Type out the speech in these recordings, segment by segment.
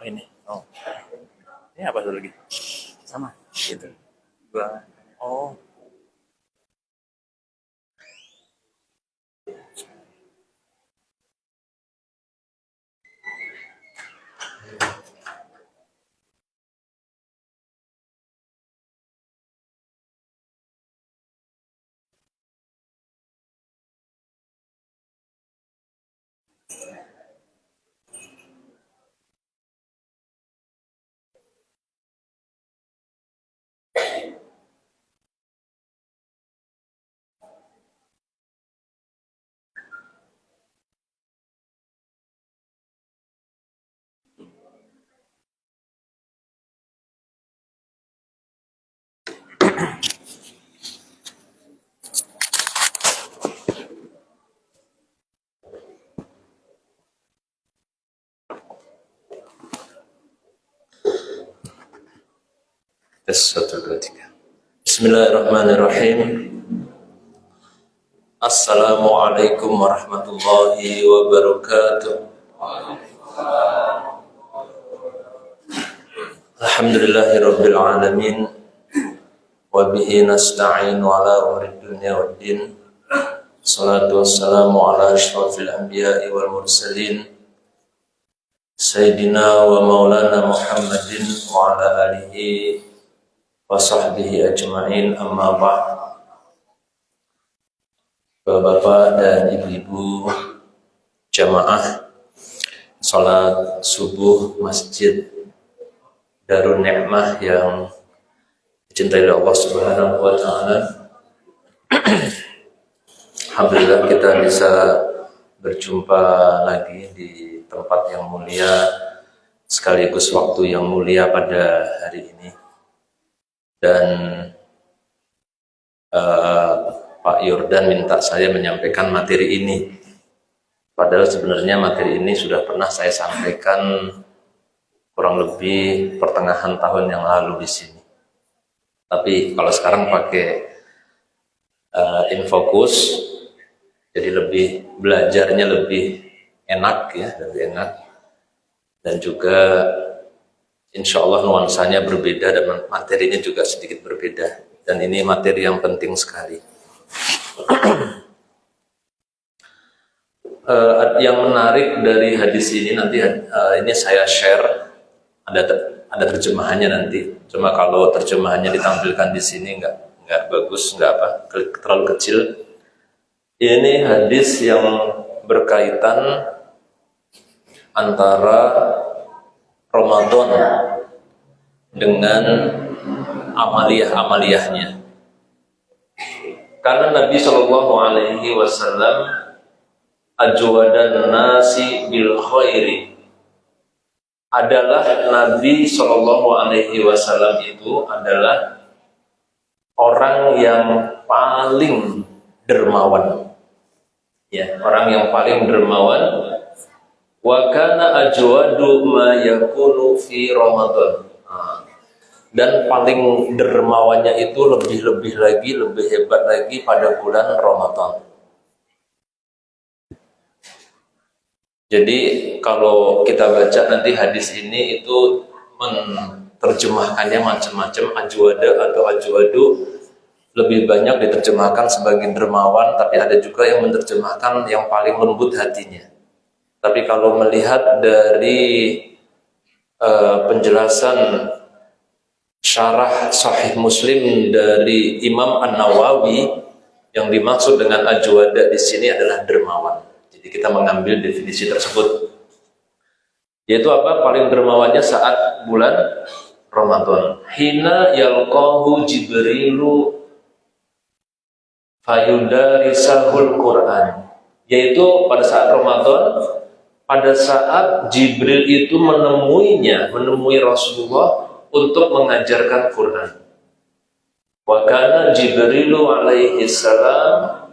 Apa ini? Oh, ini apa dulu lagi? Sama, gitu. Dua. Oh, tes 1, 2, 3. Bismillahirrahmanirrahim. Assalamualaikum warahmatullahi wabarakatuh. Alhamdulillahirabbil alamin. Wa bihi nasta'inu ala umuri dunya waddin. Salatu wassalamu ala asyrafil anbiya'i wal mursalin. Sayyidina wa maulana Muhammadin wa ala alihi wa sahbihi ajma'in, amma ba'd. Bapak-bapak dan ibu-ibu jamaah salat subuh Masjid Darun Ni'mah yang dicintai oleh Allah Subhanahu wa taala. Alhamdulillah kita bisa berjumpa lagi di tempat yang mulia sekaligus waktu yang mulia pada hari ini. Dan Pak Yordan minta saya menyampaikan materi ini. Padahal sebenarnya materi ini sudah pernah saya sampaikan kurang lebih pertengahan tahun yang lalu di sini. Tapi kalau sekarang pakai infocus, jadi lebih belajarnya lebih enak ya, lebih enak. Dan juga insya Allah nuansanya berbeda dan materinya juga sedikit berbeda. Dan ini materi yang penting sekali. Yang menarik dari hadis ini nanti ini saya share, ada terjemahannya nanti. Cuma kalau terjemahannya ditampilkan di sini nggak bagus, terlalu kecil. Ini hadis yang berkaitan antara Ramadan dengan amaliyah-amaliyahnya. Karena Nabi Shallallahu Alaihi Wasallam ajwadan nasi bil khairi, adalah Nabi Shallallahu Alaihi Wasallam itu adalah orang yang paling dermawan, ya, orang yang paling dermawan. Wa kana ajwadu ma yakunu fi Ramadan. Dan paling dermawannya itu lebih lagi, lebih hebat lagi pada bulan Ramadan. Jadi kalau kita baca nanti hadis ini itu menerjemahkannya macam-macam. Ajwada atau ajwadu lebih banyak diterjemahkan sebagai dermawan, tapi ada juga yang menerjemahkan yang paling lembut hatinya. Tapi kalau melihat dari penjelasan syarah Sahih Muslim dari Imam An-Nawawi, yang dimaksud dengan ajwada di sini adalah dermawan. Jadi kita mengambil definisi tersebut, yaitu apa? Paling dermawannya saat bulan Ramadan. Hina yalqahu Jibrilu fayudarisahul Quran, yaitu pada saat Ramadan, pada saat Jibril itu menemui Rasulullah untuk mengajarkan Quran. Wa kana Jibrilu alaihi salam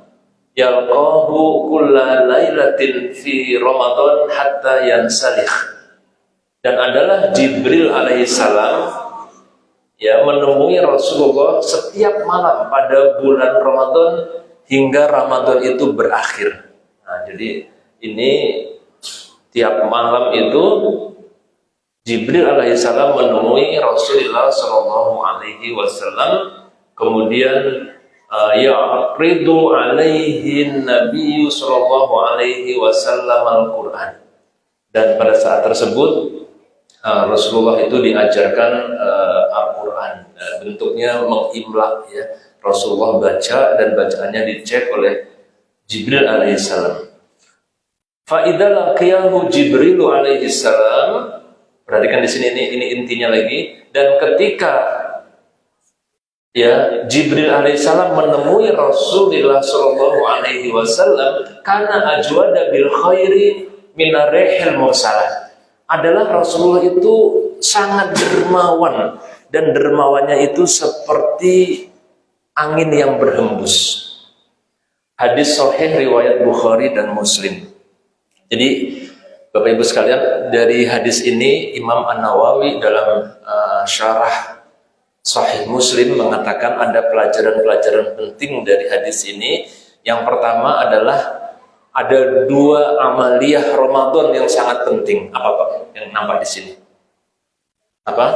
yalqahu kulla lailatin fi Ramadan hatta yansalih. Dan adalah Jibril alaihi salam ya menemui Rasulullah setiap malam pada bulan Ramadan hingga Ramadan itu berakhir. Nah, jadi ini tiap malam itu Jibril alaihissalam menemui Rasulullah Shallallahu Alaihi Wasallam, kemudian ya'ridu alaihi Nabi Shallallahu Alaihi Wasallam Al-Quran, dan pada saat tersebut Rasulullah itu diajarkan Al-Quran, bentuknya mengimla ya. Rasulullah baca dan bacaannya dicek oleh Jibril alaihissalam. Fa'idza laqiyahu Jibril alaihissalam, perhatikan di sini ini intinya lagi, dan ketika ya Jibril alaihissalam menemui Rasulullah Shallallahu Alaihi Wasallam, karena ajwada bil khairi minarihil mursalah, adalah Rasulullah itu sangat dermawan, dan dermawannya itu seperti angin yang berhembus. Hadis sahih riwayat Bukhari dan Muslim. Jadi Bapak Ibu sekalian, dari hadis ini Imam An-Nawawi dalam syarah Sahih Muslim mengatakan ada pelajaran-pelajaran penting dari hadis ini. Yang pertama adalah ada dua amaliyah Ramadan yang sangat penting. Apa Pak yang nampak di sini? Apa?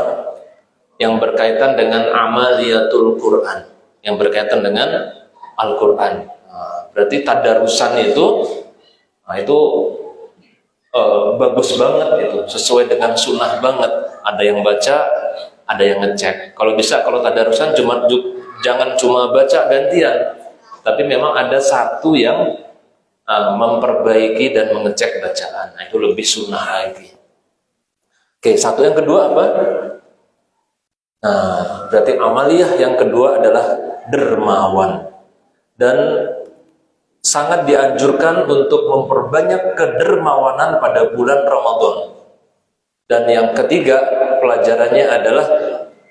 Yang berkaitan dengan amaliyatul Quran, yang berkaitan dengan Al-Quran. Berarti tadarusan itu, itu bagus banget, itu sesuai dengan sunnah banget. Ada yang baca, ada yang ngecek. Kalau bisa, kalau tadarusan jangan cuma baca gantian, tapi memang ada satu yang memperbaiki dan mengecek bacaan. Nah, itu lebih sunnah lagi. Oke, satu yang kedua apa? Nah, berarti amaliyah yang kedua adalah dermawan, dan sangat dianjurkan untuk memperbanyak kedermawanan pada bulan Ramadan. Dan yang ketiga pelajarannya adalah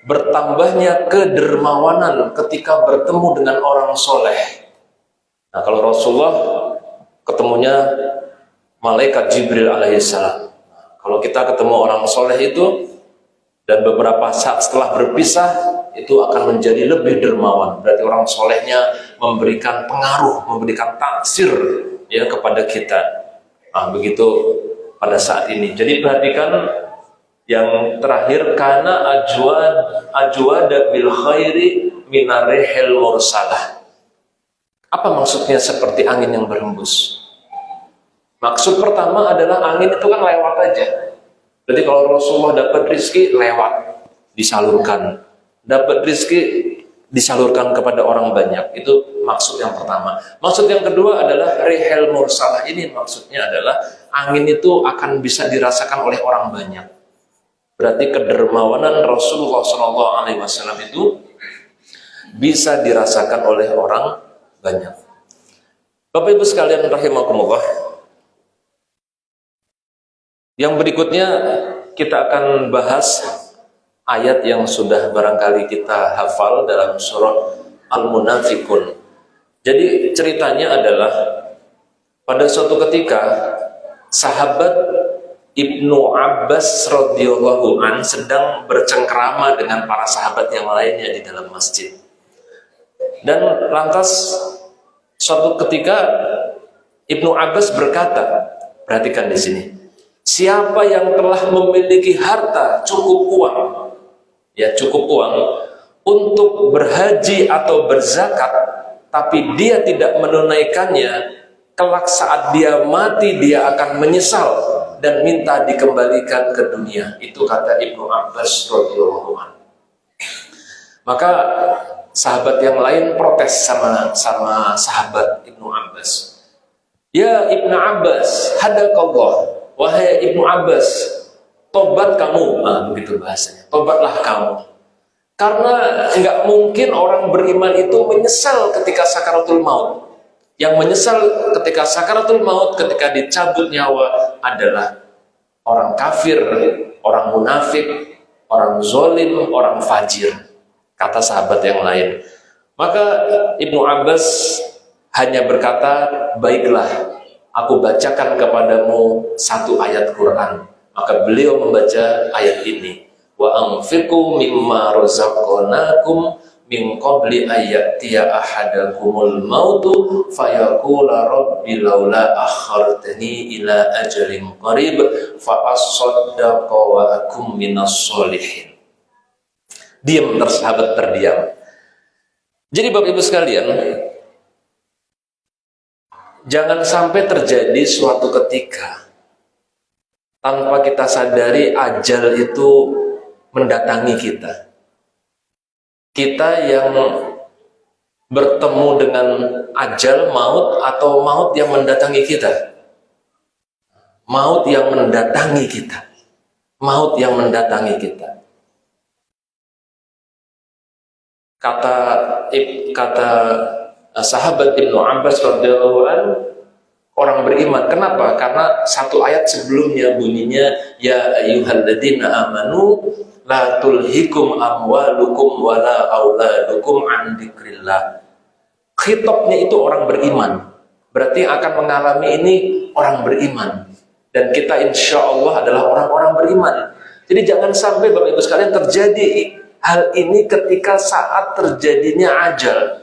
bertambahnya kedermawanan ketika bertemu dengan orang soleh. Nah, kalau Rasulullah ketemunya malaikat Jibril alaihissalam. Kalau kita ketemu orang soleh itu, dan beberapa saat setelah berpisah, itu akan menjadi lebih dermawan. Berarti orang solehnya memberikan pengaruh, memberikan taksir ya kepada kita. Nah, begitu pada saat ini. Jadi perhatikan yang terakhir, karena ajwada bil khairi minarihil mursalah. Apa maksudnya seperti angin yang berhembus? Maksud pertama adalah angin itu kan lewat aja. Jadi kalau Rasulullah dapat rizki, lewat, disalurkan. Dapat rizki, disalurkan kepada orang banyak. Itu maksud yang pertama. Maksud yang kedua adalah rihil mursalah. Ini maksudnya adalah angin itu akan bisa dirasakan oleh orang banyak. Berarti kedermawanan Rasulullah SAW itu bisa dirasakan oleh orang banyak. Bapak Ibu sekalian rahimakumullah, yang berikutnya kita akan bahas ayat yang sudah barangkali kita hafal dalam surah Al-Munafikun. Jadi ceritanya adalah pada suatu ketika sahabat Ibnu Abbas radhiyallahu an sedang bercengkrama dengan para sahabat yang lainnya di dalam masjid. Dan lantas suatu ketika Ibnu Abbas berkata, perhatikan di sini, siapa yang telah memiliki harta cukup uang, ya cukup uang untuk berhaji atau berzakat, tapi dia tidak menunaikannya, kelak saat dia mati dia akan menyesal dan minta dikembalikan ke dunia. Itu kata Ibnu Abbas radhiyallahu anhu. Maka sahabat yang lain protes sama sahabat Ibnu Abbas. Ya Ibnu Abbas, hadakallah. Wahai Ibnu Abbas, tobat kamu. Nah, begitu bahasanya. Tobatlah kamu. Karena nggak mungkin orang beriman itu menyesal ketika sakaratul maut. Yang menyesal ketika sakaratul maut, ketika dicabut nyawa, adalah orang kafir, orang munafik, orang zolim, orang fajir. Kata sahabat yang lain. Maka Ibnu Abbas hanya berkata, baiklah, aku bacakan kepadamu satu ayat Quran. Maka beliau membaca ayat ini. Wa anfiqu mimma razaqnakum min qabli ayyatiya ahadakumul mautu fayaqula rabbi laula akhartani ila ajalin qarib fa asaddaqa wa akum minas solihin. Diam, sahabat terdiam. Jadi Bapak Ibu sekalian, jangan sampai terjadi suatu ketika tanpa kita sadari ajal itu mendatangi kita. Kita yang bertemu dengan ajal, maut, atau maut yang mendatangi kita. Maut yang mendatangi kita. Maut yang mendatangi kita. Kata sahabat Ibnu Abbas radhiyallahu anhu, orang beriman. Kenapa? Karena satu ayat sebelumnya bunyinya ya ayyuhalladzina amanu la tulhikum amwalukum wala auladukum an dzikrillah. Khitabnya itu orang beriman. Berarti yang akan mengalami ini orang beriman. Dan kita insya Allah adalah orang-orang beriman. Jadi jangan sampai Bapak Ibu sekalian terjadi hal ini ketika saat terjadinya ajal.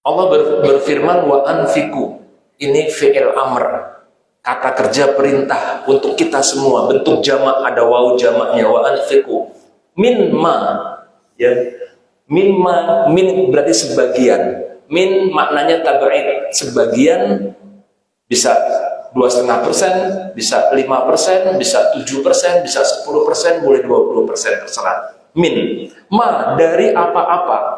Allah berfirman wa anfiqu. Ini fi'il amr, kata kerja perintah untuk kita semua, bentuk jamak, ada waw jamaknya, wa anfiqu minma, ya, minma, min berarti sebagian, min maknanya tabaid, sebagian bisa 2,5%, bisa 5%, bisa 7%, bisa 10%, boleh 20%, terserah. Min, ma dari apa-apa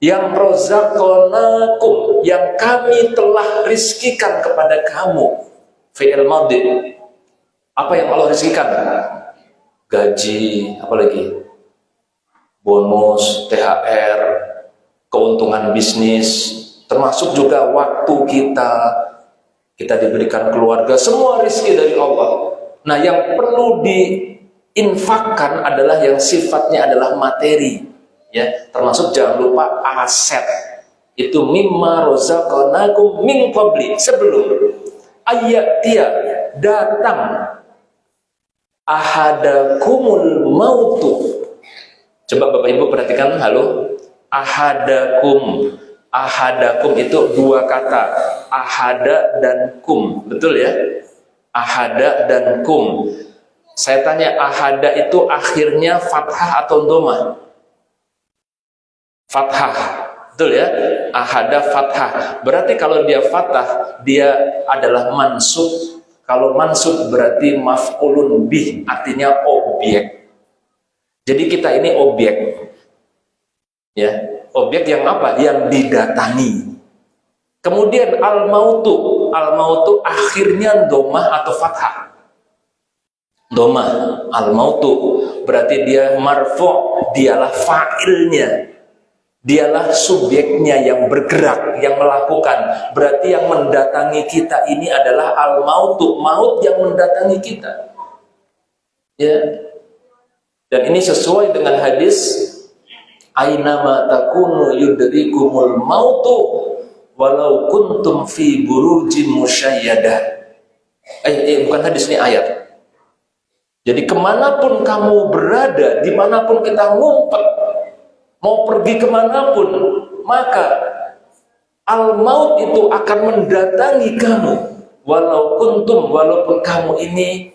yang rozaqnakum, yang kami telah rizkikan kepada kamu. Fi'il madhi. Apa yang Allah rizkikan? Gaji, apalagi bonus, THR, keuntungan bisnis, termasuk juga waktu kita diberikan keluarga, semua rizki dari Allah. Nah, yang perlu diinfakkan adalah yang sifatnya adalah materi, ya, termasuk jangan lupa aset. Itu mimma rozaqnakum min qabli, sebelum ayyatia datang ahadakumul mautu. Coba Bapak Ibu perhatikan, halo, ahadakum. Ahadakum itu dua kata, ahada dan kum, betul ya? Ahada dan kum. Saya tanya, ahada itu akhirnya fathah atau domah? Fathah, betul ya? Ahada fathah. Berarti kalau dia fathah, dia adalah mansub. Kalau mansub berarti maf'ulun bih, artinya objek. Jadi kita ini objek, ya, objek yang apa? Yang didatangi. Kemudian al-mautu akhirnya domah atau fathah. Domah, al-mautu berarti dia marfu', dialah fa'ilnya. Dialah subjeknya yang bergerak, yang melakukan. Berarti yang mendatangi kita ini adalah al-mautu, maut yang mendatangi kita. Ya. Dan ini sesuai dengan hadis ainama takunu yudrikumul mautu walau kuntum fi burujin musyayyadah. Bukan hadis, ini ayat. Jadi kemanapun kamu berada, dimanapun kita ngumpet, mau pergi kemanapun, maka al-maut itu akan mendatangi kamu. Walaupun kamu ini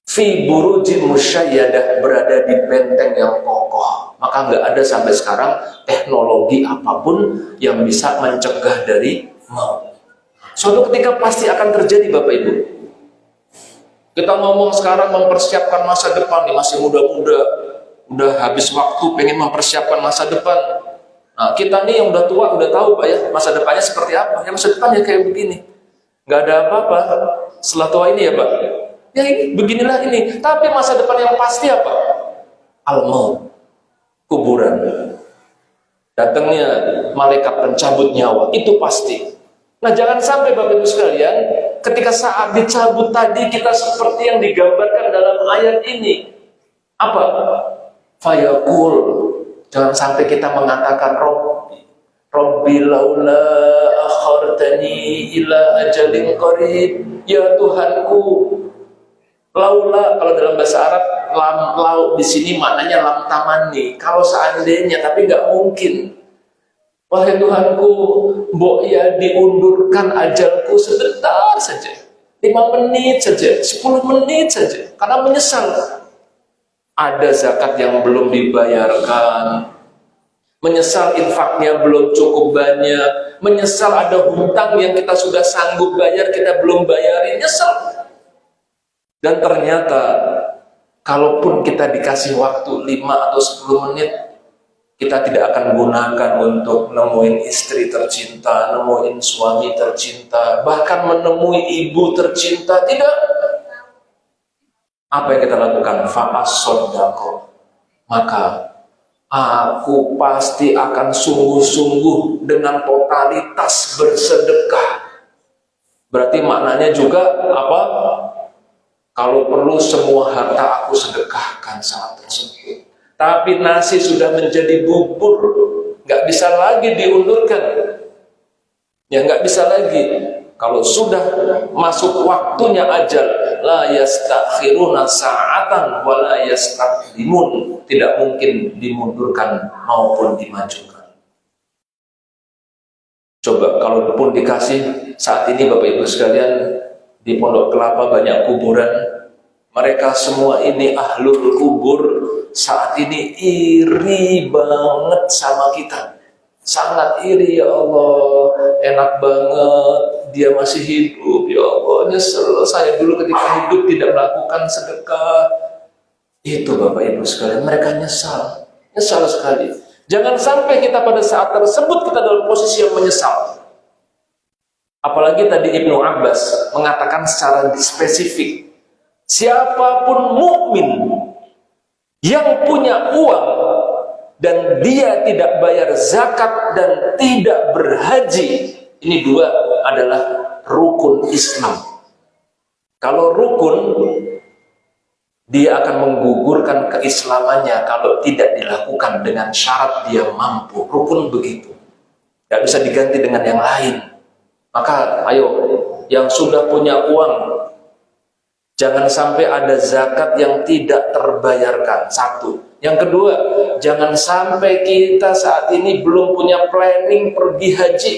fi burujin musyayyadah, berada di benteng yang kokoh. Maka nggak ada sampai sekarang teknologi apapun yang bisa mencegah dari maut. Suatu ketika pasti akan terjadi Bapak Ibu. Kita ngomong sekarang mempersiapkan masa depan, nih masih muda-muda, udah habis waktu pengen mempersiapkan masa depan. Nah, kita nih yang udah tua udah tahu Pak ya masa depannya seperti apa. Ya masa depannya kayak begini, nggak ada apa-apa setelah tua ini ya Pak. Ya ini beginilah ini. Tapi masa depan yang pasti apa? Al-maut, kuburan. Datangnya malaikat pencabut nyawa, itu pasti. Nah, jangan sampai Bapak Ibu sekalian, ketika saat dicabut tadi kita seperti yang digambarkan dalam ayat ini. Apa? Fayaqul. Jangan sampai kita mengatakan Rabbi laula akhartani ila ajalin qarib. Ya Tuhanku, laula, kalau dalam bahasa Arab lam lau di sini maknanya lam tamani. Kalau seandainya, tapi nggak mungkin. Wahai Tuhanku, mbok ya diundurkan ajalku sebentar saja, 5 menit saja, 10 menit saja, karena menyesal. Ada zakat yang belum dibayarkan, menyesal infaknya belum cukup banyak, menyesal ada hutang yang kita sudah sanggup bayar, kita belum bayarin, nyesal. Dan ternyata, kalaupun kita dikasih waktu 5 atau 10 menit, kita tidak akan gunakan untuk nemuin istri tercinta, nemuin suami tercinta, bahkan menemui ibu tercinta. Tidak. Apa yang kita lakukan? Fa'as-sodaqo. Maka aku pasti akan sungguh-sungguh dengan totalitas bersedekah. Berarti maknanya juga apa? Kalau perlu semua harta aku sedekahkan saat tersebut. Tapi nasi sudah menjadi bubur, nggak bisa lagi diundurkan. Ya nggak bisa lagi. Kalau sudah masuk waktunya ajal, la yastakhiruna sa'atan wa la yastaqdimun, tidak mungkin dimundurkan maupun dimajukan. Coba kalau pun dikasih saat ini Bapak Ibu sekalian, di Pondok Kelapa banyak kuburan, mereka semua ini ahlul kubur. Saat ini iri banget sama kita, sangat iri. Ya Allah, enak banget dia masih hidup. Ya Allah, nyesel saya dulu ketika hidup tidak melakukan sedekah. Itu Bapak Ibu sekalian, mereka nyesal sekali. Jangan sampai kita pada saat tersebut kita dalam posisi yang menyesal. Apalagi tadi Ibnu Abbas mengatakan secara spesifik, siapapun mukmin yang punya uang dan dia tidak bayar zakat dan tidak berhaji, ini 2 adalah rukun Islam. Kalau rukun, dia akan menggugurkan keislamannya kalau tidak dilakukan dengan syarat dia mampu. Rukun begitu, tidak bisa diganti dengan yang lain. Maka ayo, yang sudah punya uang, jangan sampai ada zakat yang tidak terbayarkan. 1. Yang kedua, jangan sampai kita saat ini belum punya planning pergi haji.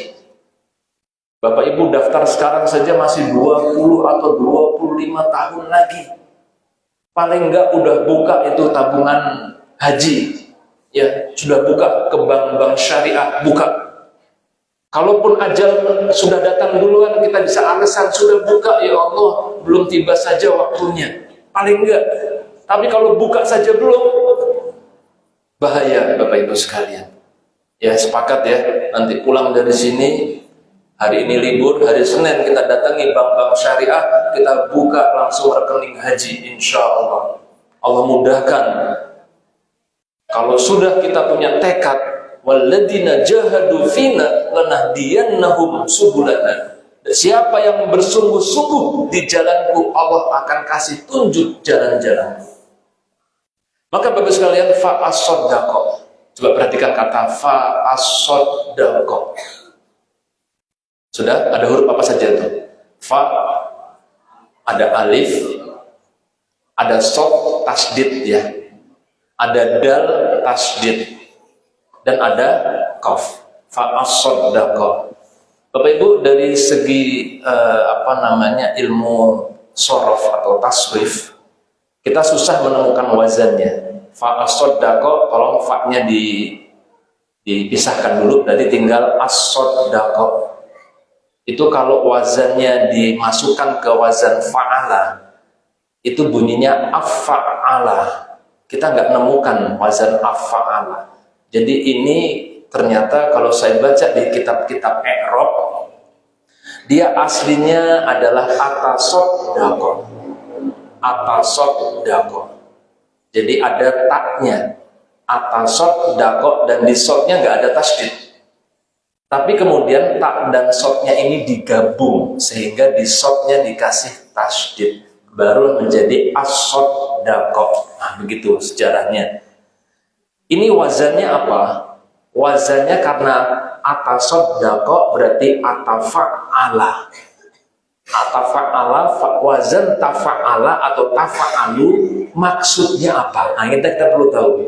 Bapak Ibu daftar sekarang saja masih 20 atau 25 tahun lagi. Paling enggak udah buka itu tabungan haji. Ya, sudah buka ke bank-bank syariah, buka. Kalaupun ajal sudah datang duluan, kita bisa alasan sudah buka, ya Allah, belum tiba saja waktunya. Paling enggak. Tapi kalau buka saja belum, bahaya Bapak Ibu sekalian. Ya sepakat ya, nanti pulang dari sini, hari ini libur, hari Senin kita datangi bank-bank syariah, kita buka langsung rekening haji, insya Allah. Allah mudahkan. Kalau sudah kita punya tekad, walladzina jahadu fina lanahdiyannahum subulana. Siapa yang bersungguh-sungguh di jalanku, Allah akan kasih tunjuk jalan-jalan. Maka Bapak sekalian, fa'as-sodaqo. Coba perhatikan kata fa'as-sodaqo. Sudah ada huruf apa saja itu? Fa, ada alif, ada sod tasdid ya, ada dal tasdid, dan ada qaf. Fa'as-sodaqo. Bapak Ibu, dari segi ilmu sorof atau tasrif, kita susah menemukan wazannya. Fa'as-sodaqo, tolong fa-nya dipisahkan dulu, berarti tinggal as-sodaqo. Itu kalau wazannya dimasukkan ke wazan fa'ala, itu bunyinya af'ala. Kita nggak nemukan wazan af'ala. Jadi ini ternyata kalau saya baca di kitab-kitab i'rab, dia aslinya adalah atasoddaqo. Atasoddaqo. Jadi ada taknya, atasoddaqo, dan di sodnya nggak ada tasdid. Tapi kemudian tak dan sodnya ini digabung sehingga di sodnya dikasih tasdid, baru menjadi as-soddaqo. Nah, begitu sejarahnya. Ini wazannya apa? Wazannya karena atasoddaqo berarti atafa'ala. Tafa'ala, wazan tafa'ala atau tafa'alu maksudnya apa? Nah, kita perlu tahu.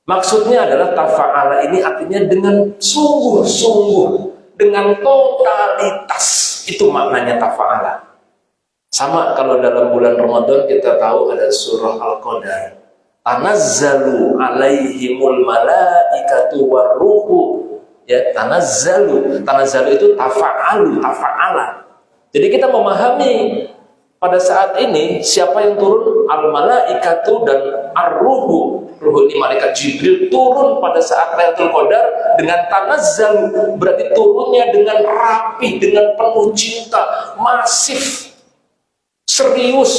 Maksudnya adalah tafa'ala ini artinya dengan sungguh-sungguh, dengan totalitas. Itu maknanya tafa'ala. Sama kalau dalam bulan Ramadan kita tahu ada surah Al-Qadar. Tanazzalu alaihimul malaikatu waruhu. Ya, tanazzalu itu tafa'alu, tafa'ala. Jadi kita memahami pada saat ini siapa yang turun, al-malaikatu dan ar-ruhu. Ruh ini malaikat Jibril turun pada saat Lailatul Qadar dengan tanazzal, berarti turunnya dengan rapi, dengan penuh cinta, masif, serius,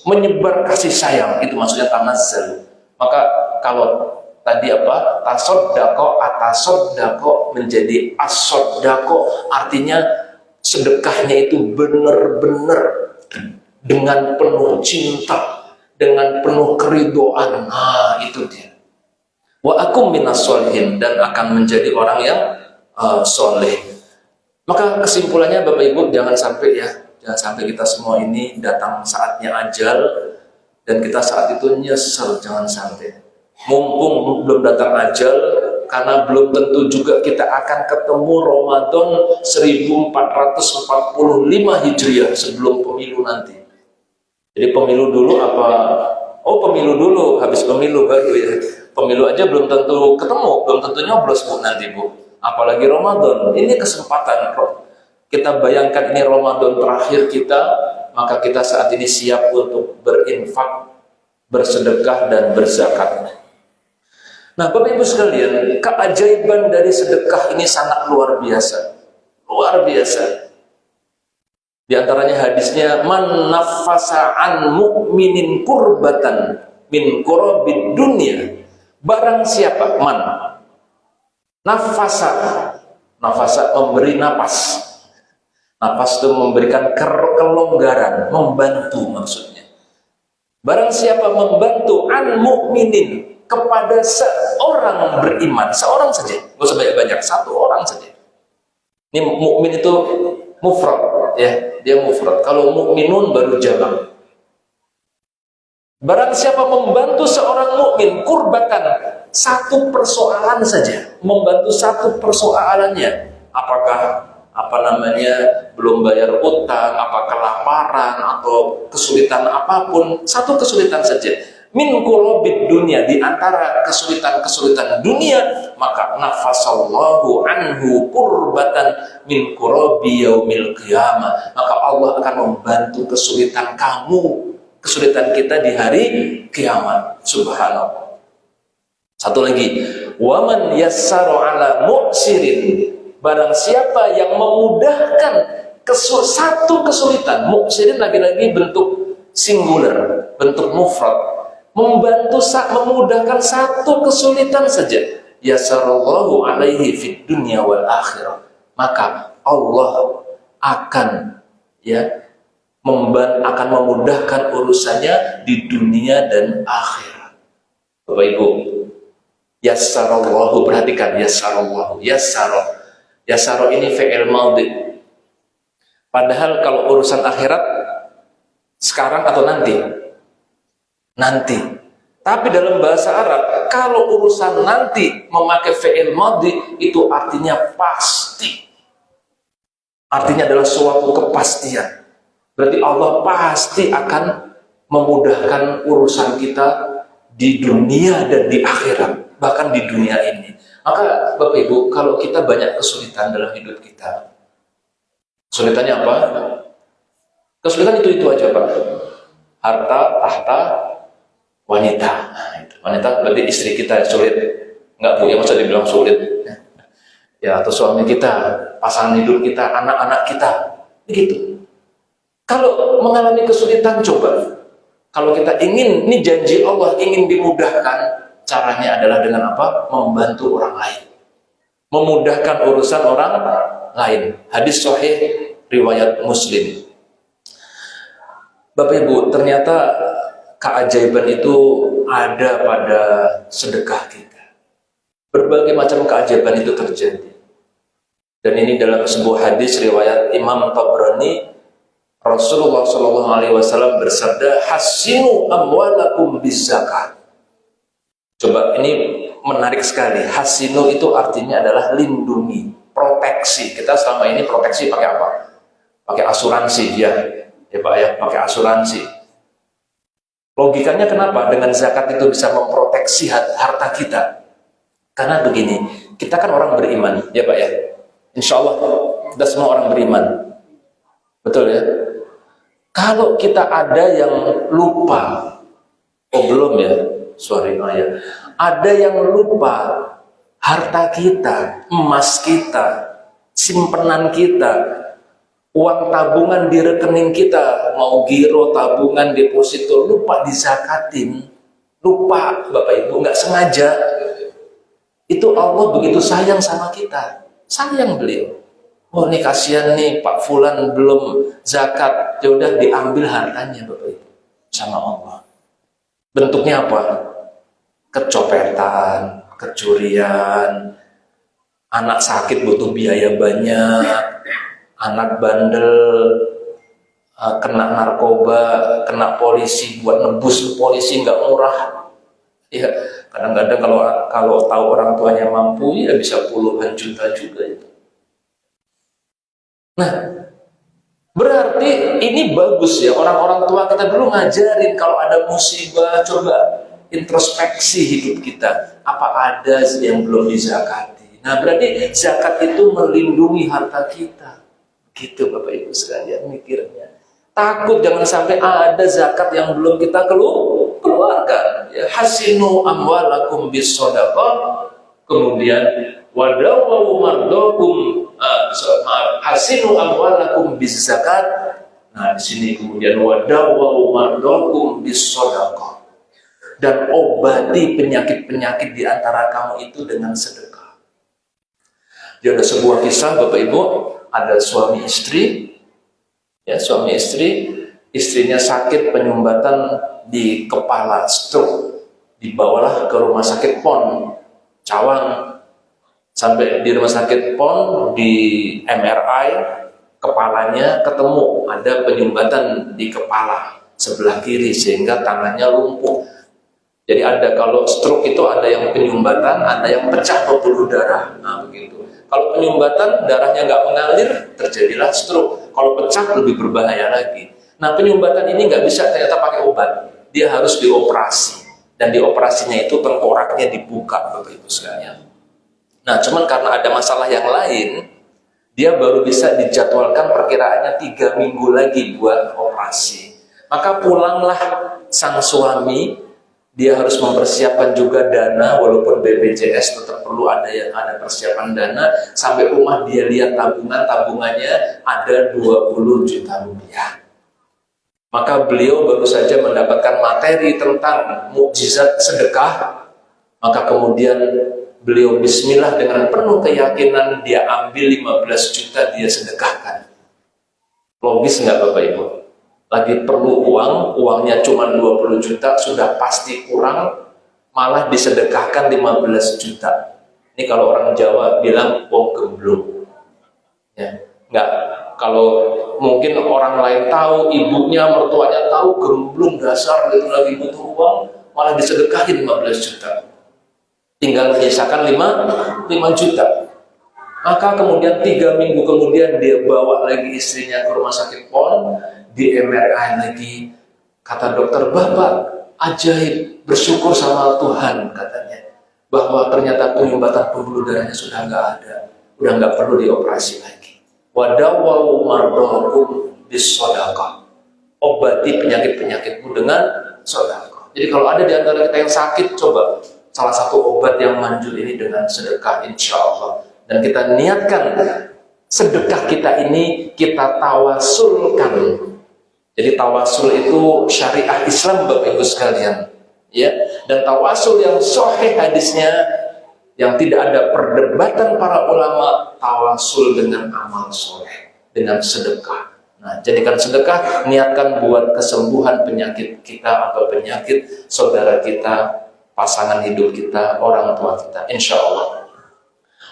menyebar kasih sayang. Itu maksudnya tanazzal. Maka kalau tadi apa? Atasoddaqo menjadi as-soddaqo, artinya sedekahnya itu benar-benar dengan penuh cinta, dengan penuh keridoan. Nah, itu dia. Wa akum minas sholihin, dan akan menjadi orang yang soleh. Maka kesimpulannya Bapak Ibu, jangan sampai kita semua ini datang saatnya ajal dan kita saat itu nyesel. Jangan sampai. Mumpung belum datang ajal, karena belum tentu juga kita akan ketemu Ramadan 1445 Hijriah sebelum pemilu nanti. Jadi pemilu dulu apa? Oh, pemilu dulu, habis pemilu baru ya. Pemilu aja belum tentu ketemu, belum tentu nyoblos Bu nanti Bu. Apalagi Ramadan. Ini kesempatan Bro. Kita bayangkan ini Ramadan terakhir kita, maka kita saat ini siap untuk berinfak, bersedekah dan berzakat. Nah, Bapak Ibu sekalian, keajaiban dari sedekah ini sangat luar biasa. Luar biasa. Di antaranya hadisnya, man nafasa an mu'minin kurbatan min kurabid dunya. Barang siapa man nafasa memberi napas. Napas itu memberikan kelonggaran, membantu maksudnya. Barang siapa membantu an mu'minin, kepada seorang beriman, seorang saja, nggak usah banyak-banyak, satu orang saja. Ini mukmin itu mufrad, ya, dia mufrad. Kalau mukminun baru jamak. Barang siapa membantu seorang mukmin kurbatan, satu persoalan saja, membantu satu persoalannya, apakah belum bayar utang, apa kelaparan atau kesulitan apapun, satu kesulitan saja. Min kurabid dunia, di antara kesulitan-kesulitan dunia, maka nafasallahu anhu kurbatan min kurabi yaumil qiyamah. Maka Allah akan membantu kesulitan kamu, kesulitan kita di hari kiamat. Subhanallah. Satu lagi, waman yassara ala mu'sirin, barang siapa yang memudahkan satu kesulitan, mu'sirin lagi-lagi bentuk singular, bentuk mufrad, memudahkan satu kesulitan saja, yasarallahu alaihi fid dunya wal akhirah, maka Allah akan memudahkan urusannya di dunia dan akhirat. Bapak Ibu, yasarallahu, perhatikan yasarallahu, yasaro ini fi'il madhi. Padahal kalau urusan akhirat sekarang atau nanti. Tapi dalam bahasa Arab, kalau urusan nanti memakai fi'il madhi, itu artinya pasti. Artinya adalah suatu kepastian. Berarti Allah pasti akan memudahkan urusan kita di dunia dan di akhirat, bahkan di dunia ini. Maka Bapak Ibu, kalau kita banyak kesulitan dalam hidup kita, kesulitannya apa? Kesulitan itu aja Pak. Harta, tahta, wanita. Nah, itu. Wanita berarti istri kita sulit. Enggak Bu, yang usah dibilang sulit. Ya, atau suami kita, pasangan hidup kita, anak-anak kita. Begitu. Kalau mengalami kesulitan, coba. Kalau kita ingin, ini janji Allah, ingin dimudahkan, caranya adalah dengan apa? Membantu orang lain. Memudahkan urusan orang lain. Hadis sahih riwayat Muslim. Bapak Ibu, ternyata keajaiban itu ada pada sedekah kita. Berbagai macam keajaiban itu terjadi. Dan ini dalam sebuah hadis riwayat Imam Tabrani Rasulullah SAW bersabda, hasinu amwalakum bizakah. Coba, ini menarik sekali. Hasinu itu artinya adalah lindungi, proteksi. Kita selama ini proteksi pakai apa? Pakai asuransi, ya Pak ya, pakai asuransi. Logikanya kenapa dengan zakat itu bisa memproteksi harta kita? Karena begini, kita kan orang beriman, ya Pak ya. Insya Allah kita semua orang beriman, betul ya. Kalau kita ada yang lupa, belum ya, sorry ya, ada yang lupa harta kita, emas kita, simpenan kita, uang tabungan di rekening kita, mau giro, tabungan, deposito, lupa dizakatin, lupa Bapak Ibu, nggak sengaja. Itu Allah begitu sayang sama kita, sayang beliau. Oh nih kasihan nih Pak Fulan belum zakat, ya udah diambil hartanya Bapak Ibu sama Allah. Bentuknya apa? Kecopetan, kecurian, anak sakit butuh biaya banyak, anak bandel kena narkoba, kena polisi, buat nebus polisi nggak murah. Ya kadang-kadang kalau tahu orang tuanya mampu ya bisa puluhan juta juga itu. Nah, berarti ini bagus ya, orang-orang tua kita dulu ngajarin kalau ada musibah coba introspeksi hidup kita, apa ada yang belum dizakati. Nah berarti zakat itu melindungi harta kita, gitu Bapak Ibu sekalian mikirnya. Takut jangan sampai ada zakat yang belum kita keluarkan. Ya, hasinu amwalakum bis shadaqah, kemudian wadawu mardokum, hasinu amwalakum bis zakat. Nah di sini kemudian wadawu mardokum bis shadaqah, dan obati penyakit-penyakit di antara kamu itu dengan sedekah. Jadi ada sebuah kisah Bapak Ibu, ada suami istri, ya suami istri, istrinya sakit penyumbatan di kepala, stroke, dibawalah ke rumah sakit PON Cawang. Sampai di rumah sakit PON, di MRI kepalanya ketemu ada penyumbatan di kepala sebelah kiri sehingga tangannya lumpuh. Jadi ada, kalau stroke itu ada yang penyumbatan, ada yang pecah pembuluh darah. Nah begitu. Kalau penyumbatan darahnya nggak mengalir, terjadilah stroke. Kalau pecah lebih berbahaya lagi. Nah penyumbatan ini nggak bisa ternyata pakai obat, dia harus dioperasi. Dan di operasinya itu tengkoraknya dibuka Bapak Ibu sekalian. Nah cuman karena ada masalah yang lain, dia baru bisa dijadwalkan perkiraannya 3 minggu lagi buat operasi. Maka pulanglah sang suami, dia harus mempersiapkan juga dana, walaupun BPJS tetap perlu ada persiapan dana. Sampai rumah dia lihat tabungannya ada 20 juta rupiah. Maka beliau baru saja mendapatkan materi tentang mukjizat sedekah. Maka kemudian beliau bismillah dengan penuh keyakinan, dia ambil 15 juta dia sedekahkan. Logis nggak Bapak Ibu? Lagi perlu uang, uangnya cuma 20 juta, sudah pasti kurang, malah disedekahkan 15 juta. Ini kalau orang Jawa bilang wong gemblung. Ya, nggak, kalau mungkin orang lain tahu, ibunya, mertuanya tahu, gemblung dasar gitu, lagi butuh uang, malah disedekahin 15 juta. Tinggal menyisakan 5 juta. Maka kemudian 3 minggu kemudian dia bawa lagi istrinya ke rumah sakit PON, di MRI lagi. Kata dokter, Bapak ajaib, bersyukur sama Tuhan katanya, bahwa ternyata penyumbatan pembuluh darahnya sudah nggak ada, udah nggak perlu dioperasi lagi. Wadawu mardokum bis shadaqah, obati penyakit-penyakitmu dengan sedekah. Jadi kalau ada di antara kita yang sakit, coba salah satu obat yang manjur ini dengan sedekah, insya Allah. Dan kita niatkan sedekah kita ini kita tawasulkan. Jadi tawasul itu syariah Islam Bapak Ibu sekalian, ya. Dan tawasul yang sahih hadisnya, yang tidak ada perdebatan para ulama, tawasul dengan amal soleh, dengan sedekah. Nah, jadikan sedekah, niatkan buat kesembuhan penyakit kita atau penyakit saudara kita, pasangan hidup kita, orang tua kita, insya Allah.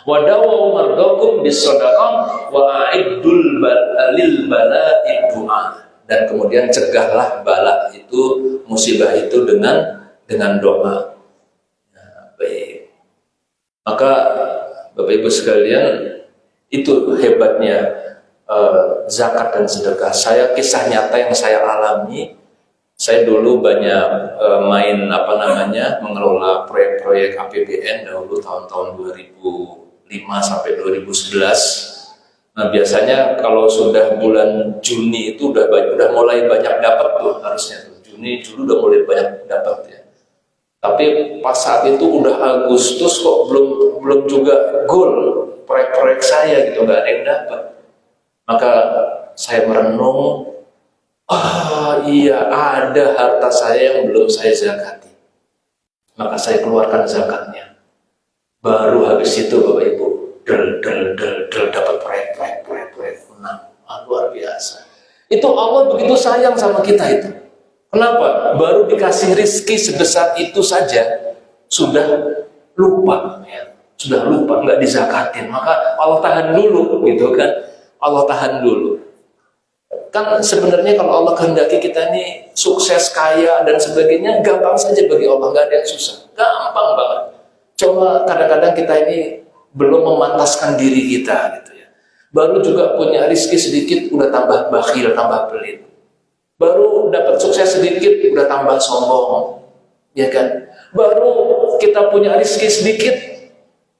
Wadawu mardakum bis-shadaqah wa a'iddul lil bala'i du'a. Dan kemudian cegahlah bala itu, musibah itu dengan doa. Nah, baik. Maka Bapak Ibu sekalian, itu hebatnya zakat dan sedekah. Kisah nyata yang saya alami. Saya dulu banyak mengelola proyek-proyek APBN dahulu tahun-tahun 2005 sampai 2011. Nah, biasanya kalau sudah bulan Juni itu udah mulai banyak dapat tuh, harusnya tuh. Juni, Juli udah mulai banyak dapat ya. Tapi pas saat itu udah Agustus kok belum juga goal proyek-proyek saya gitu, nggak ada yang dapat. Maka saya merenung, iya ada harta saya yang belum saya zakati. Maka saya keluarkan zakatnya. Baru habis itu Bapak Ibu, dapat proyek. Nah, luar biasa. Itu Allah begitu sayang sama kita itu. Kenapa? Baru dikasih rizki sebesar itu saja sudah lupa, ya. Sudah lupa, nggak dizakatin. Maka Allah tahan dulu, gitu kan? Allah tahan dulu. Kan sebenarnya kalau Allah kehendaki kita ini sukses, kaya dan sebagainya, gampang saja bagi Allah, nggak ada yang susah, gampang banget. Cuma kadang-kadang kita ini belum memantaskan diri kita, gitu ya. Baru juga punya rizki sedikit, udah tambah bakhil, tambah pelit. Baru dapat sukses sedikit, udah tambah sombong, ya kan? Baru kita punya rizki sedikit,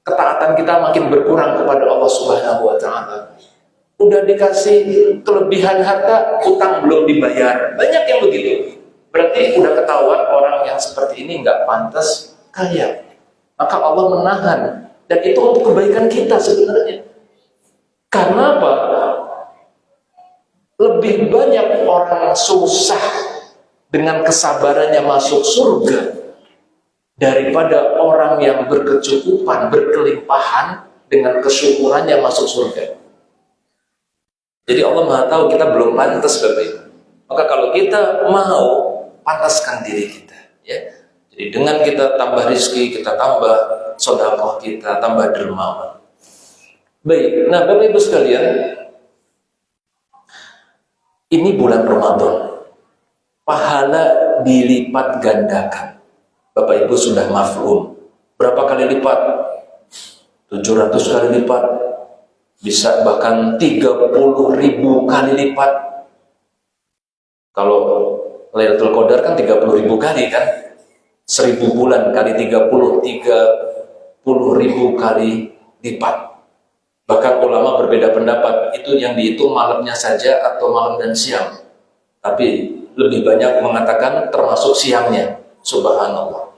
ketaatan kita makin berkurang kepada Allah Subhanahu Wa Taala. Udah dikasih kelebihan harta, utang belum dibayar, banyak yang begitu. Berarti udah ketahuan orang yang seperti ini nggak pantas kaya. Maka Allah menahan, dan itu untuk kebaikan kita sebenarnya. Karena apa? Lebih banyak orang susah dengan kesabarannya masuk surga daripada orang yang berkecukupan, berkelimpahan dengan kesyukurannya masuk surga. Jadi Allah Maha tahu kita belum pantas Bapak Ibu. Maka kalau kita mau, pantaskan diri kita, ya. Jadi dengan kita tambah rizki, kita tambah sedekah, kita tambah dermawan. Baik, nah Bapak Ibu sekalian, ini bulan Ramadan, pahala dilipat gandakan. Bapak Ibu sudah mafhum. Berapa kali lipat? 700 kali lipat. Bisa bahkan 30.000 kali lipat. Kalau Lailatul Qadar kan 30.000 kali kan? 1000 bulan kali 30.000 kali lipat. Bahkan ulama berbeda pendapat, itu yang dihitung malamnya saja atau malam dan siang. Tapi lebih banyak mengatakan termasuk siangnya. Subhanallah.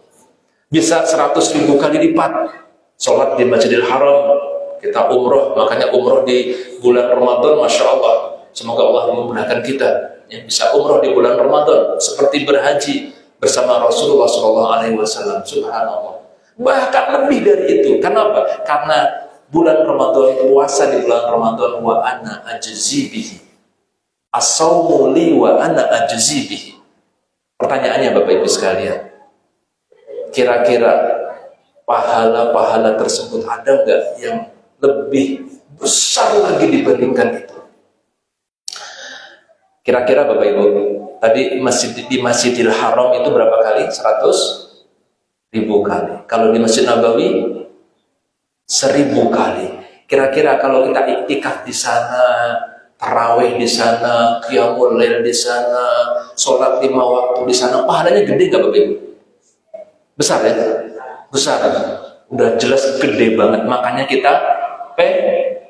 Bisa 100.000 kali lipat. Sholat di Masjidil Haram, kita umroh, makanya umroh di bulan Ramadan, Masya Allah. Semoga Allah memudahkan kita yang bisa umroh di bulan Ramadan, seperti berhaji bersama Rasulullah SAW. Subhanallah. Bahkan lebih dari itu. Kenapa? Karena bulan Ramadan, puasa di bulan Ramadan, wa ana ajzi bihi. As-sawmu li wa ana ajzi bihi. Pertanyaannya Bapak Ibu sekalian, kira-kira pahala-pahala tersebut ada nggak yang lebih besar lagi dibandingkan itu? Kira-kira Bapak Ibu, tadi di Masjidil Haram itu berapa kali? 100.000 kali. Kalau di Masjid Nabawi 1000 kali. Kira-kira kalau kita iktikaf di sana, tarawih di sana, qiyamul lail di sana, sholat 5 waktu di sana, pahalanya gede nggak Bapak Ibu? Besar ya? Besar. Udah jelas gede banget. Makanya kita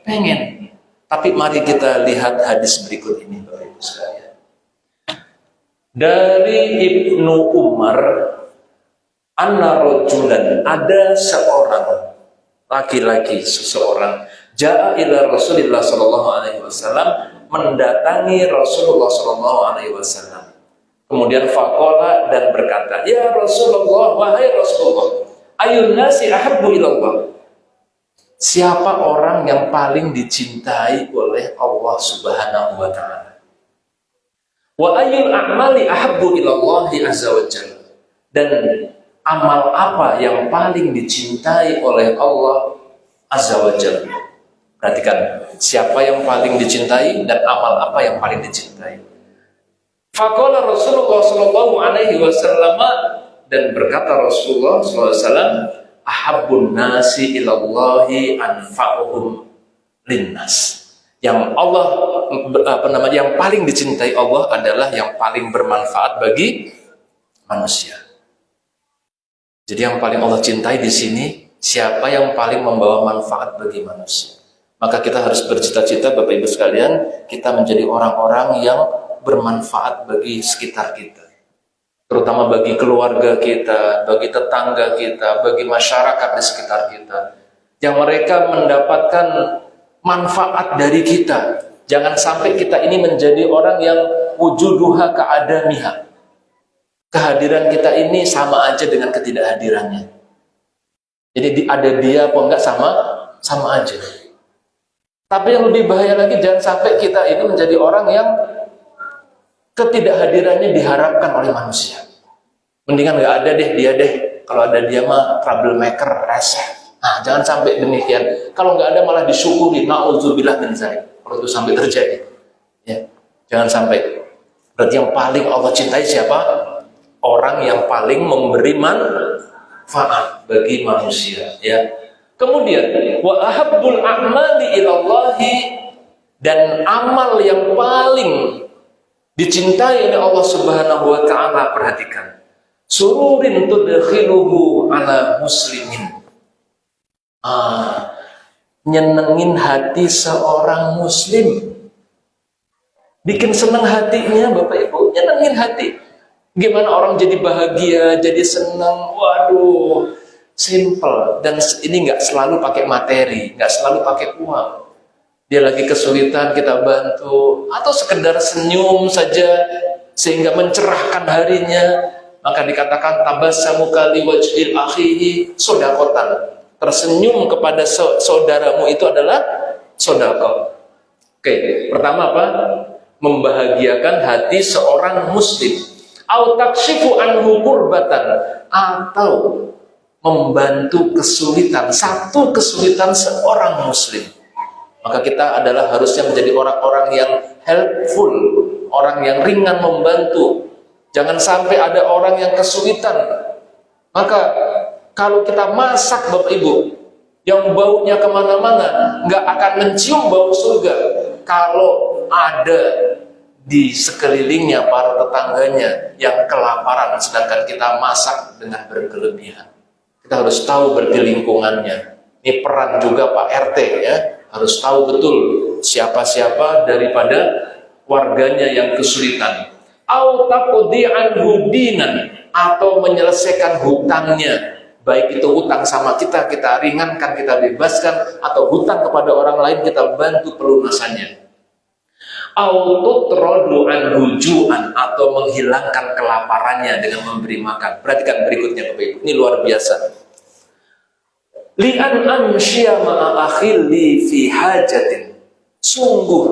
pengen. Tapi mari kita lihat hadis berikut ini Bapak Ibu sekalian. Dari Ibnu Umar, anna rajulan, ada seorang laki-laki, seseorang, ja'a ila Rasulillah sallallahu alaihi wasallam, mendatangi Rasulullah sallallahu alaihi wasallam. Kemudian faqala, dan berkata, ya Rasulullah, wahai Rasulullah, ayun nasi ahabbu ilallah. Siapa orang yang paling dicintai oleh Allah Subhanahu wa taala? Wa ayyul a'mali ahabbu ilallahi azza wa jalla. Dan amal apa yang paling dicintai oleh Allah Azza wa Jalla. Perhatikan, siapa yang paling dicintai dan amal apa yang paling dicintai. Faqala Rasulullah sallallahu alaihi wasallam, dan berkata Rasulullah sallallahu alaihi wasallam, ahabbun nasi ilallahi anfa'uhum linnas. Yang Allah yang paling dicintai Allah adalah yang paling bermanfaat bagi manusia. Jadi yang paling Allah cintai di sini, siapa yang paling membawa manfaat bagi manusia. Maka kita harus bercita-cita, Bapak Ibu sekalian, kita menjadi orang-orang yang bermanfaat bagi sekitar kita. Terutama bagi keluarga kita, bagi tetangga kita, bagi masyarakat di sekitar kita. Yang mereka mendapatkan manfaat dari kita. Jangan sampai kita ini menjadi orang yang wujuduha ka'adamiha. Kehadiran kita ini sama aja dengan ketidakhadirannya. Jadi ada dia apa enggak sama aja. Tapi yang lebih bahaya lagi, jangan sampai kita ini menjadi orang yang ketidakhadirannya diharapkan oleh manusia. Mendingan nggak ada deh dia deh. Kalau ada dia mah troublemaker, reseh. Nah, jangan sampai demikian. Kalau nggak ada malah disyukuri. Na'udzubillah min dzalik. Kalau itu sampai terjadi, ya, jangan sampai. Berarti yang paling Allah cintai siapa? Orang yang paling memberi manfaat bagi manusia. Ya. Kemudian, wa ahabbul a'mali ilallahi, dan amal yang paling dicintai oleh Allah Subhanahu wa taala, perhatikan. Sururin tudkhiluhu ala muslimin. Nyenengin hati seorang muslim, bikin senang hatinya, Bapak Ibu, nyenengin hati. Gimana orang jadi bahagia, jadi senang? Waduh, simple. Dan ini nggak selalu pakai materi, nggak selalu pakai uang. Dia lagi kesulitan, kita bantu, atau sekedar senyum saja sehingga mencerahkan harinya. Maka dikatakan tabassamu kali wajhil akhihi shadaqatan. Tersenyum kepada saudaramu itu adalah sedekah. Oke, pertama apa? Membahagiakan hati seorang muslim. Au takshifu anhu kurbatan, atau membantu kesulitan, satu kesulitan seorang muslim. Maka kita adalah harusnya menjadi orang-orang yang helpful, orang yang ringan membantu. Jangan sampai ada orang yang kesulitan. Maka kalau kita masak, Bapak Ibu, yang baunya kemana-mana, nggak akan mencium bau surga. Kalau ada di sekelilingnya para tetangganya yang kelaparan, sedangkan kita masak dengan berkelebihan. Kita harus tahu berarti lingkungannya. Ini peran juga Pak RT, ya, harus tahu betul siapa-siapa daripada warganya yang kesulitan. Au taqdi anhu dinan, atau menyelesaikan hutangnya. Baik itu hutang sama kita ringankan, kita bebaskan, atau hutang kepada orang lain kita bantu pelunasannya. Autotrodu anhu ju'an, atau menghilangkan kelaparannya dengan memberi makan. Perhatikan berikutnya, Bapak Ibu, ini luar biasa. Li'an amsyiya ma'a akhili fi hajatin. Sungguh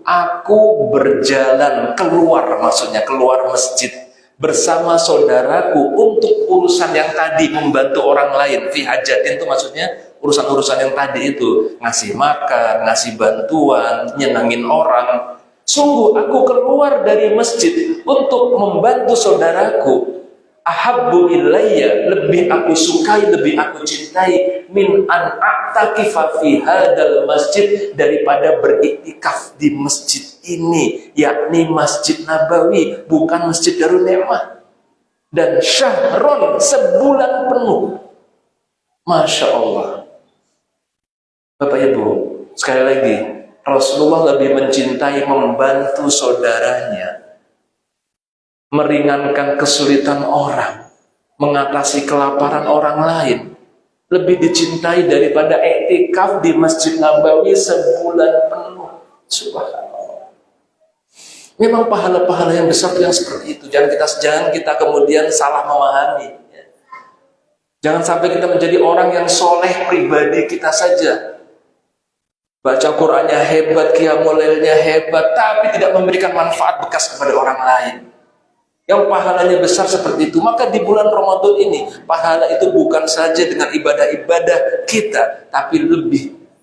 aku berjalan keluar, maksudnya keluar masjid bersama saudaraku untuk urusan yang tadi, membantu orang lain. Fi hajatin itu maksudnya urusan-urusan yang tadi itu, ngasih makan, ngasih bantuan, nyenangin orang. Sungguh aku keluar dari masjid untuk membantu saudaraku. Ahabbu ilayya, lebih aku sukai, lebih aku cintai, min an a'takifa fi hadal masjid, daripada beriktikaf di masjid ini, yakni Masjid Nabawi, bukan Masjid Darun Ni'mah. Dan syahron, sebulan penuh. Masya Allah. Bapak Ibu, sekali lagi, Rasulullah lebih mencintai membantu saudaranya, meringankan kesulitan orang, mengatasi kelaparan orang lain, lebih dicintai daripada iktikaf di Masjid Nabawi sebulan penuh. Subhanallah. Memang pahala-pahala yang besar yang seperti itu. Jangan kita kemudian salah memahami. Jangan sampai kita menjadi orang yang soleh pribadi kita saja. Baca Qur'annya hebat, qiyamul lailnya hebat, tapi tidak memberikan manfaat bekas kepada orang lain. yang pahalanya besar seperti itu. Maka di bulan Ramadan ini, pahala itu bukan saja dengan ibadah-ibadah kita, tapi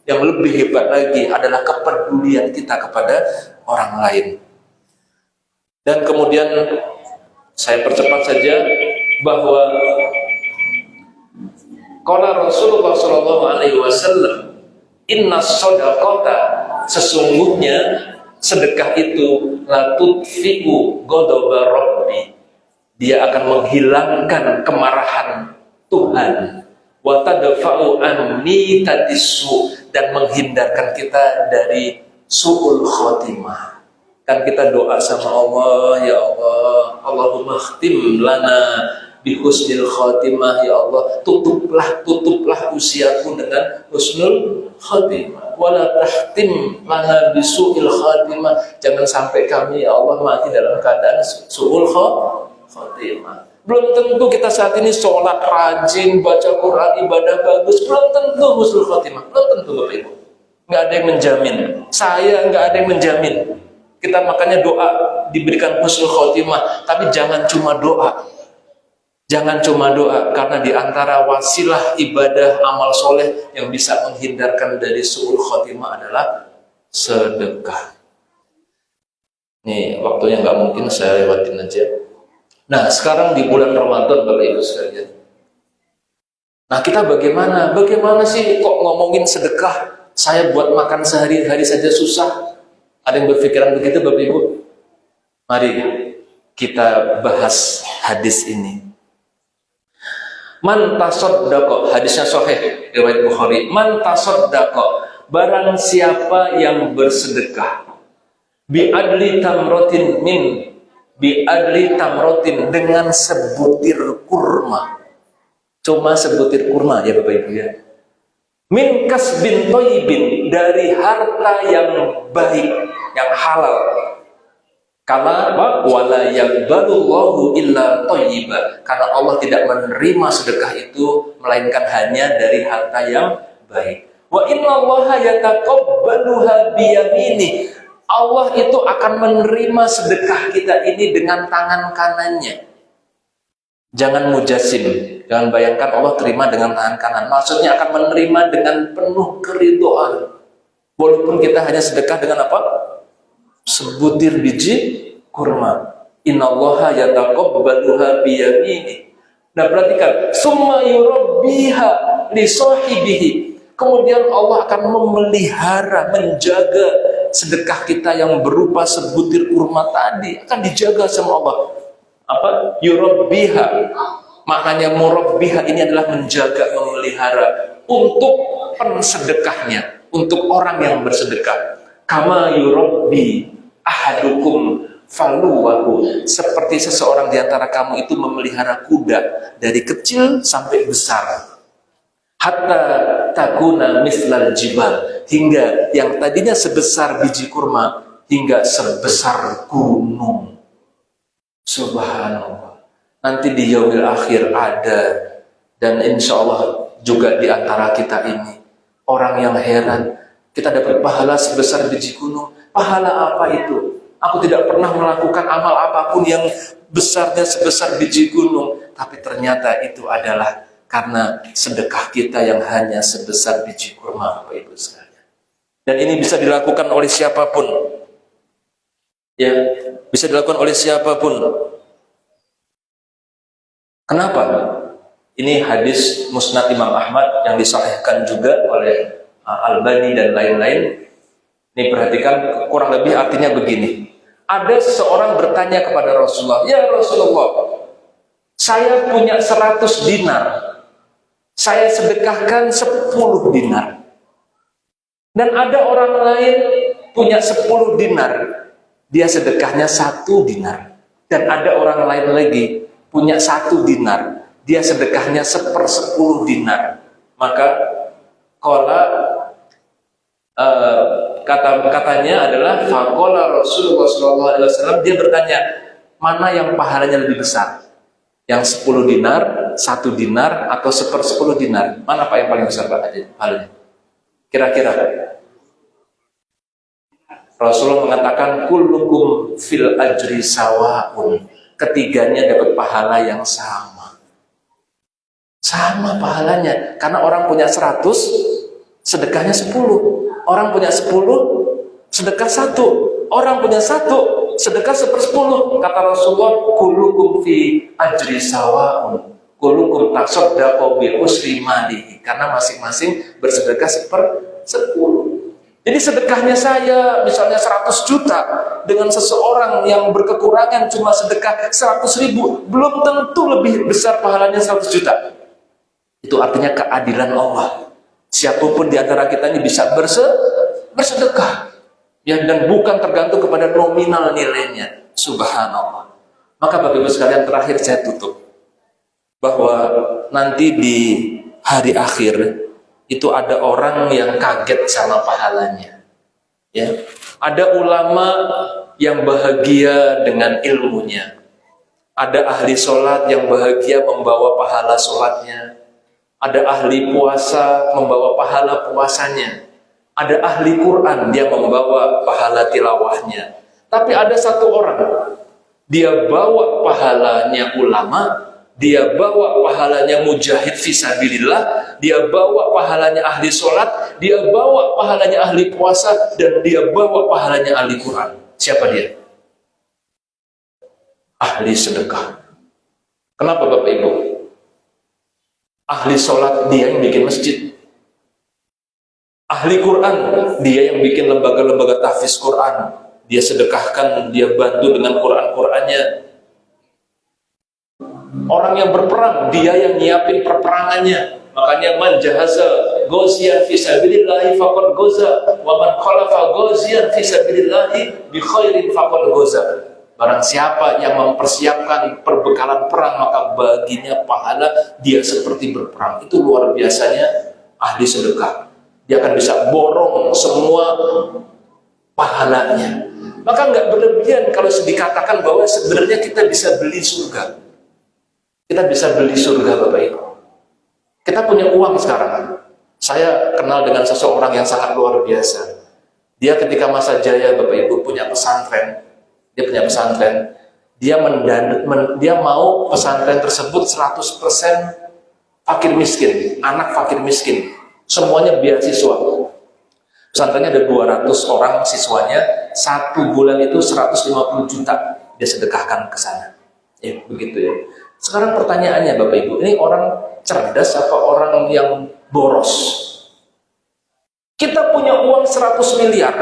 yang lebih hebat lagi adalah kepedulian kita kepada orang lain. Dan kemudian saya percepat saja bahwa qala Rasulullah sallallahu alaihi wasallam, inna shadaqata, sesungguhnya sedekah itu la tudfi'u ghadaba rabbi, dia akan menghilangkan kemarahan Tuhan, wa tadfa'u anni tadisu, dan menghindarkan kita dari su'ul khotimah. Kan kita doa sama Allah, ya Allah, Allahumma khtim lana bihusnil khotimah, ya Allah, tutuplah usiaku dengan husnul khotimah, wala tahtim lana bisu'il khotimah, jangan sampai kami, ya Allah, mati dalam keadaan su'ul khotimah. Belum tentu kita saat ini sholat rajin, baca Quran, ibadah bagus, belum tentu husnul khotimah, belum tentu Bapak Ibu. Nggak ada yang menjamin, saya nggak ada yang menjamin. Kita makanya doa diberikan husnul khotimah, tapi jangan cuma doa. Jangan cuma doa, karena di antara wasilah ibadah amal soleh yang bisa menghindarkan dari su'ul khotimah adalah sedekah. Nih, waktunya nggak mungkin saya lewatin aja. Nah, sekarang di bulan Ramadan, Bapak Ibu sekalian. Nah, kita bagaimana? Bagaimana sih kok ngomongin sedekah? Saya buat makan sehari-hari saja susah. Ada yang berpikiran begitu, Bapak Ibu? Mari kita bahas hadis ini. Man tasaddaqa, hadisnya sahih riwayat Bukhari. Man tasaddaqa, barang siapa yang bersedekah bi adli tamrotin dengan sebutir kurma. Cuma sebutir kurma ya Bapak Ibu ya. Min kasbin thayyibin, dari harta yang baik, yang halal. Karena apa? Wala yaqbalullahu illa thayyiba, karena Allah tidak menerima sedekah itu melainkan hanya dari harta yang baik. Wa innallaha yataqabbaluha biyamini, Allah itu akan menerima sedekah kita ini dengan tangan kanannya. Jangan mujasim, jangan bayangkan Allah terima dengan tangan kanan. Maksudnya akan menerima dengan penuh keridhaan. Walaupun kita hanya sedekah dengan apa? Sebutir biji kurma. Innallaha yataqabbaluha biyamini. Nah, perhatikan, summa yurabbiha li sahibihi. Kemudian Allah akan memelihara, menjaga sedekah kita yang berupa sebutir kurma tadi, akan dijaga sama Allah. Apa? Yurabbiha. Maknanya murabbiha ini adalah menjaga, memelihara untuk pensedekahnya, untuk orang yang bersedekah. Kama yurabbi ahadukum faluwahu, seperti seseorang di antara kamu itu memelihara kuda dari kecil sampai besar. Hatta takuna mislal jibal, hingga yang tadinya sebesar biji kurma hingga sebesar gunung. Subhanallah. Nanti di yaumil akhir ada, dan insya Allah juga di antara kita ini orang yang heran, kita dapat pahala sebesar biji gunung. Pahala apa itu? Aku tidak pernah melakukan amal apapun yang besarnya sebesar biji gunung, tapi ternyata itu adalah karena sedekah kita yang hanya sebesar biji kurma, Bapak Ibu sekalian. Dan ini bisa dilakukan oleh siapapun. Ya, bisa dilakukan oleh siapapun. Kenapa? Ini hadis Musnad Imam Ahmad yang disahihkan juga oleh Albani dan lain-lain. Ini perhatikan, kurang lebih artinya begini. Ada seseorang bertanya kepada Rasulullah, ya Rasulullah, saya punya 100 dinar, saya sedekahkan 10 dinar. Dan ada orang lain punya 10 dinar, dia sedekahnya 1 dinar. Dan ada orang lain lagi punya 1 dinar, dia sedekahnya 1/10 dinar. Maka katanya adalah faqala Rasulullah SAW, dia bertanya, mana yang pahalanya lebih besar? Yang 10 dinar, 1 dinar, atau 1/10 dinar? Mana Pak yang paling besar pahalanya? Kira-kira Rasulullah mengatakan kullukum fil ajri sawaun, ketiganya dapat pahala yang sama. Sama pahalanya. Karena orang punya 100, sedekahnya 10. Orang punya 10, sedekah 1. Orang punya 1, sedekah 1/10. Kata Rasulullah, kulukum fi ajri sawa'un, kulukum tasaddaqu bi usri malihi. Karena masing-masing bersedekah 1/10. Jadi sedekahnya saya misalnya 100 juta dengan seseorang yang berkekurangan cuma sedekah 100.000, belum tentu lebih besar pahalanya 100 juta. Itu artinya keadilan Allah. Siapapun di antara kita ini bisa bersedekah, ya, dan bukan tergantung kepada nominal nilainya. Subhanallah. Maka Bapak Ibu sekalian, terakhir saya tutup bahwa nanti di hari akhir itu ada orang yang kaget sama pahalanya, ya. Ada ulama yang bahagia dengan ilmunya, ada ahli sholat yang bahagia membawa pahala sholatnya, ada ahli puasa membawa pahala puasanya, ada ahli Quran dia membawa pahala tilawahnya. Tapi ada satu orang, dia bawa pahalanya ulama, dia bawa pahalanya mujahid fisabilillah, dia bawa pahalanya ahli sholat, dia bawa pahalanya ahli puasa, dan dia bawa pahalanya ahli Quran. Siapa dia? Ahli sedekah. Kenapa Bapak Ibu? Ahli sholat dia yang bikin masjid, ahli Quran dia yang bikin lembaga-lembaga tahfiz Quran, dia sedekahkan, dia bantu dengan Quran-Qurannya. Orang yang berperang, dia yang nyiapin perperangannya. Makanya man jahaza ghaziyan fi sabilillahi faqad ghaza, wa man khalafa ghaziyan fi sabilillahi bi khairin faqad ghaza. Barang siapa yang mempersiapkan perbekalan perang, maka baginya pahala, dia seperti berperang. Itu luar biasanya ahli sedekah. Dia akan bisa borong semua pahalanya. Maka nggak berlebihan kalau dikatakan bahwa sebenarnya kita bisa beli surga. Kita bisa beli surga Bapak Ibu. Kita punya uang sekarang. Saya kenal dengan seseorang yang sangat luar biasa. Dia ketika masa jaya Bapak Ibu punya pesantren. Dia punya pesantren. Dia mau pesantren tersebut 100% fakir miskin, anak fakir miskin. Semuanya beasiswa. Pesantrennya ada 200 orang siswanya, 1 bulan itu 150 juta dia sedekahkan ke sana. Ya, begitu ya. Sekarang pertanyaannya Bapak Ibu, ini orang cerdas apa orang yang boros? Kita punya uang 100 miliar.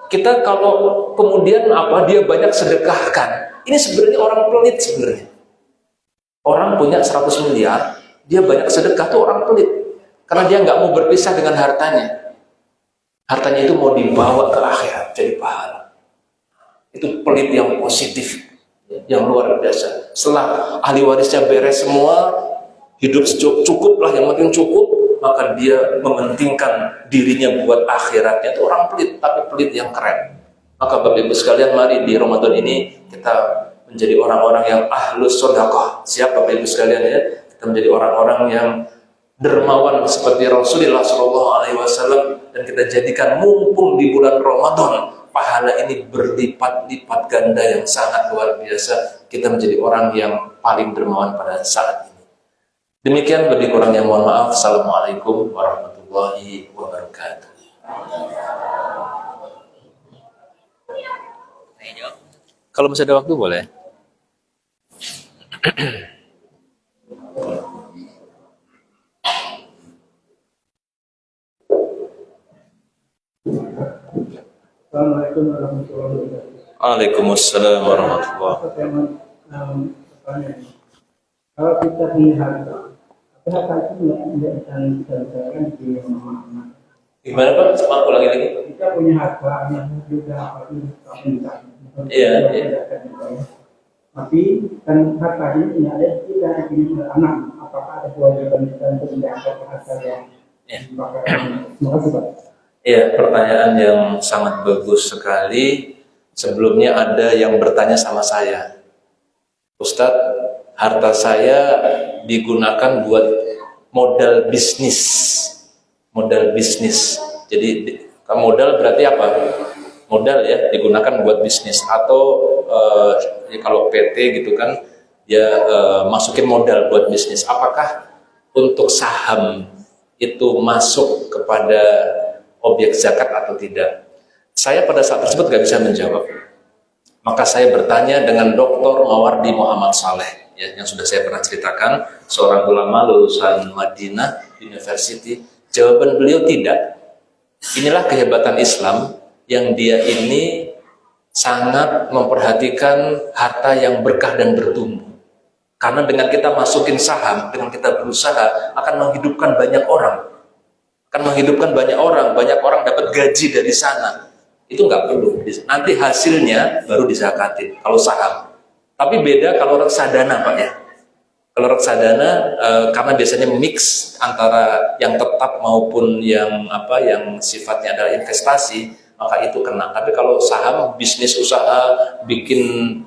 Kita kalau kemudian dia banyak sedekahkan. Ini sebenarnya orang pelit sebenarnya. Orang punya 100 miliar, dia banyak sedekah tuh orang pelit. Karena dia nggak mau berpisah dengan hartanya. Hartanya itu mau dibawa ke akhirat jadi pahala. Itu pelit yang positif, yang luar biasa. Setelah ahli warisnya beres semua, hidup cukup lah, yang penting cukup, maka dia mementingkan dirinya buat akhiratnya. Itu orang pelit, tapi pelit yang keren. Maka Bapak Ibu sekalian, mari di Ramadan ini kita menjadi orang-orang yang ahlus sedekah. Siap Bapak Ibu sekalian ya? Kita menjadi orang-orang yang dermawan seperti Rasulullah SAW, dan kita jadikan mumpung di bulan Ramadan pahala ini berlipat-lipat ganda yang sangat luar biasa. Kita menjadi orang yang paling dermawan pada saat ini. Demikian, lebih kurangnya mohon maaf. Assalamualaikum warahmatullahi wabarakatuh. Kalau masih ada waktu boleh. Assalamualaikum warahmatullahi wabarakatuh. Waalaikumsalam warahmatullahi wabarakatuh. Kalau kita punya harta, tapi harta itu tidak akan bisa dikatakan di mana. Gimana Pak? Maaf, ulangi lagi. Kita punya harta yang juga pasti bisa. Iya. Tapi kan harta ini ada kita ingin anak. Apakah ada kewajiban kita untuk menjaga harta yang dipakai? Terima kasih Pak. Ya, pertanyaan yang sangat bagus sekali. Sebelumnya ada yang bertanya sama saya, Ustadz, harta saya digunakan buat modal bisnis. Modal bisnis. Jadi modal berarti apa? Modal ya, digunakan buat bisnis. Atau ya kalau PT gitu kan dia masukin modal buat bisnis. Apakah untuk saham itu masuk kepada objek zakat atau tidak? Saya pada saat tersebut nggak bisa menjawab. Maka saya bertanya dengan Dr. Mawardi Muhammad Saleh, ya, yang sudah saya pernah ceritakan, seorang ulama lulusan Madinah University. Jawaban beliau tidak. Inilah kehebatan Islam, yang dia ini sangat memperhatikan harta yang berkah dan bertumbuh. Karena dengan kita masukin saham, dengan kita berusaha, akan menghidupkan banyak orang. Banyak orang dapat gaji dari sana. Itu nggak perlu. Nanti hasilnya baru disakatin, kalau saham. Tapi beda kalau reksadana, Pak ya. Kalau reksadana, karena biasanya mix antara yang tetap maupun yang sifatnya adalah investasi, maka itu kena. Tapi kalau saham, bisnis usaha, bikin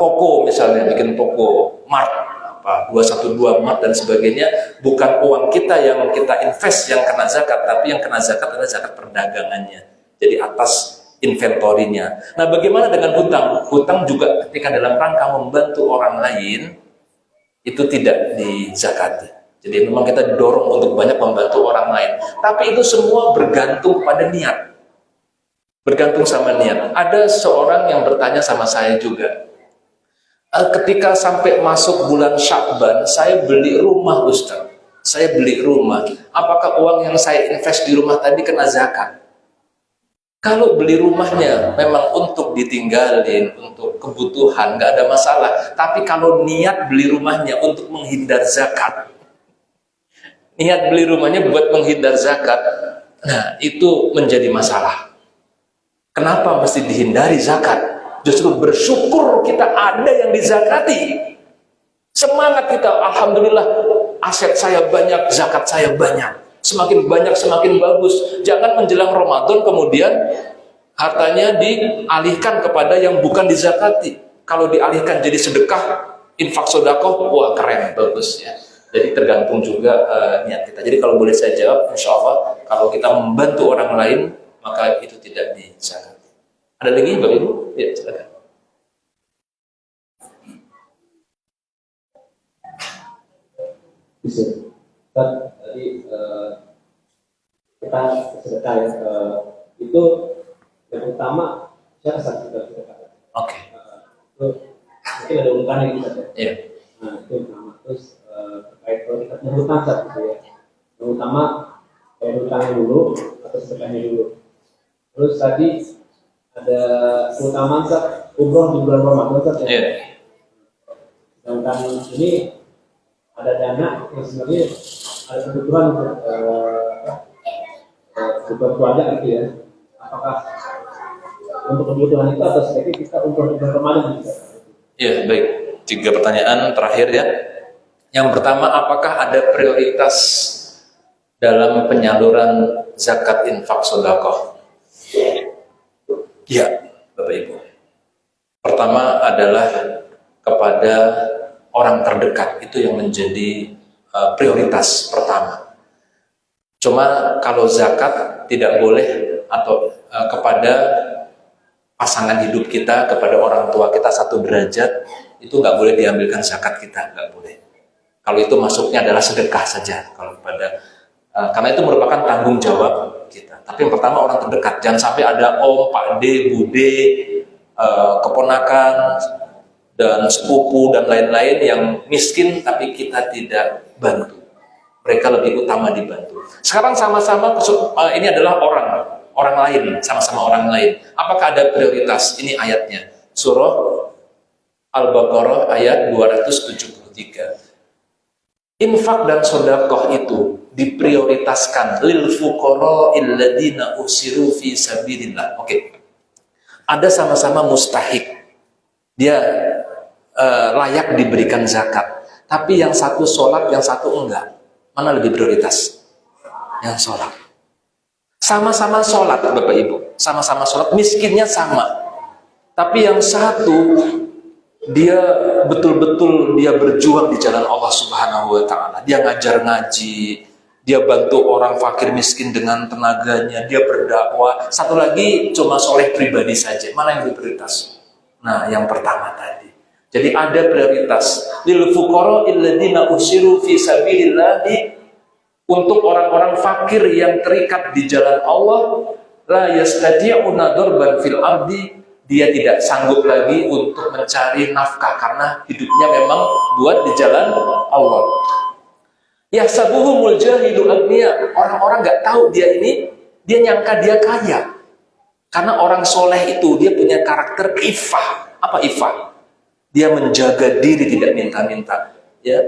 toko misalnya, bikin toko mart, 212 mart dan sebagainya, bukan uang kita yang kita invest yang kena zakat, tapi yang kena zakat adalah zakat perdagangannya. Jadi atas inventorinya. Nah, bagaimana dengan hutang? Hutang juga ketika dalam rangka membantu orang lain, itu tidak dizakati. Jadi memang kita didorong untuk banyak membantu orang lain. Tapi itu semua bergantung pada niat. Bergantung sama niat. Ada seorang yang bertanya sama saya juga. Ketika sampai masuk bulan Sya'ban, saya beli rumah, Ustaz. Saya beli rumah. Apakah uang yang saya invest di rumah tadi kena zakat? Kalau beli rumahnya memang untuk ditinggalin, untuk kebutuhan, nggak ada masalah. Tapi kalau niat beli rumahnya untuk menghindar zakat, niat beli rumahnya buat menghindar zakat, nah itu menjadi masalah. Kenapa mesti dihindari zakat? Justru bersyukur kita ada yang dizakati. Semangat kita, alhamdulillah, aset saya banyak, zakat saya banyak. Semakin banyak, semakin bagus. Jangan menjelang Ramadan kemudian hartanya dialihkan kepada yang bukan dizakati. Kalau dialihkan jadi sedekah, infak sodakoh, wah keren, bagus ya. Jadi tergantung juga niat kita. Jadi kalau boleh saya jawab, insya Allah, kalau kita membantu orang lain, maka itu tidak dizakati. Ada lagi, Bapak Ibu? Ya, silakan. Bisa. Tadi kita sedekah ya, itu yang utama saya rasa kita sedekah. Oke. Itu mungkin ada urutannya gitu ya. Iya. Nah itu utama. Terus terkait kalau kita berhutang gitu ya. Yang utama hutangnya dulu atau sedekahnya dulu. Terus tadi ada keutamaan umroh di bulan Ramadan ya. Iya. Sedangkan ini ada dana yang sebenarnya ada kebutuhan untuk keluarga gitu ya. Apakah untuk kebutuhan itu atau sebaiknya kita untuk Ramadan bisa? Ya, baik. 3 pertanyaan terakhir ya. Yang pertama, apakah ada prioritas dalam penyaluran zakat infak sedekah? Ya, Bapak Ibu. Pertama adalah kepada orang terdekat, itu yang menjadi prioritas pertama. Cuma kalau zakat tidak boleh atau kepada pasangan hidup kita, kepada orang tua kita 1 derajat, itu nggak boleh diambilkan zakat kita, nggak boleh. Kalau itu masuknya adalah sedekah saja. Kalau pada karena itu merupakan tanggung jawab kita. Tapi yang pertama orang terdekat, jangan sampai ada om, pak de, bude, keponakan dan sepupu dan lain-lain yang miskin tapi kita tidak bantu. Mereka lebih utama dibantu. Sekarang sama-sama ini adalah orang lain, sama-sama orang lain. Apakah ada prioritas? Ini ayatnya. Surah Al-Baqarah ayat 273. Infak dan sedekah itu diprioritaskan lil fuqara'il ladzina usiru fi sabilillah. Oke. Ada sama-sama mustahik. Dia layak diberikan zakat. Tapi yang satu sholat, yang satu enggak. Mana lebih prioritas? Yang sholat. Sama-sama sholat, Bapak Ibu. Sama-sama sholat, miskinnya sama. Tapi yang satu, dia betul-betul dia berjuang di jalan Allah Subhanahu wa Ta'ala. Dia ngajar ngaji, dia bantu orang fakir miskin dengan tenaganya, dia berdakwah. Satu lagi cuma soleh pribadi saja. Mana yang lebih prioritas? Nah, yang pertama tadi. Jadi ada prioritas. Lil fuqara'il ladzina usiru fi sabilillahi, untuk orang-orang fakir yang terikat di jalan Allah, la yastati'una darban fil ardi, dia tidak sanggup lagi untuk mencari nafkah karena hidupnya memang buat di jalan Allah. Yahsabuhumul jahilu agniya, orang-orang nggak tahu dia ini, dia nyangka dia kaya. Karena orang soleh itu dia punya karakter ifah. Apa ifah? Dia menjaga diri, tidak minta-minta. Ya,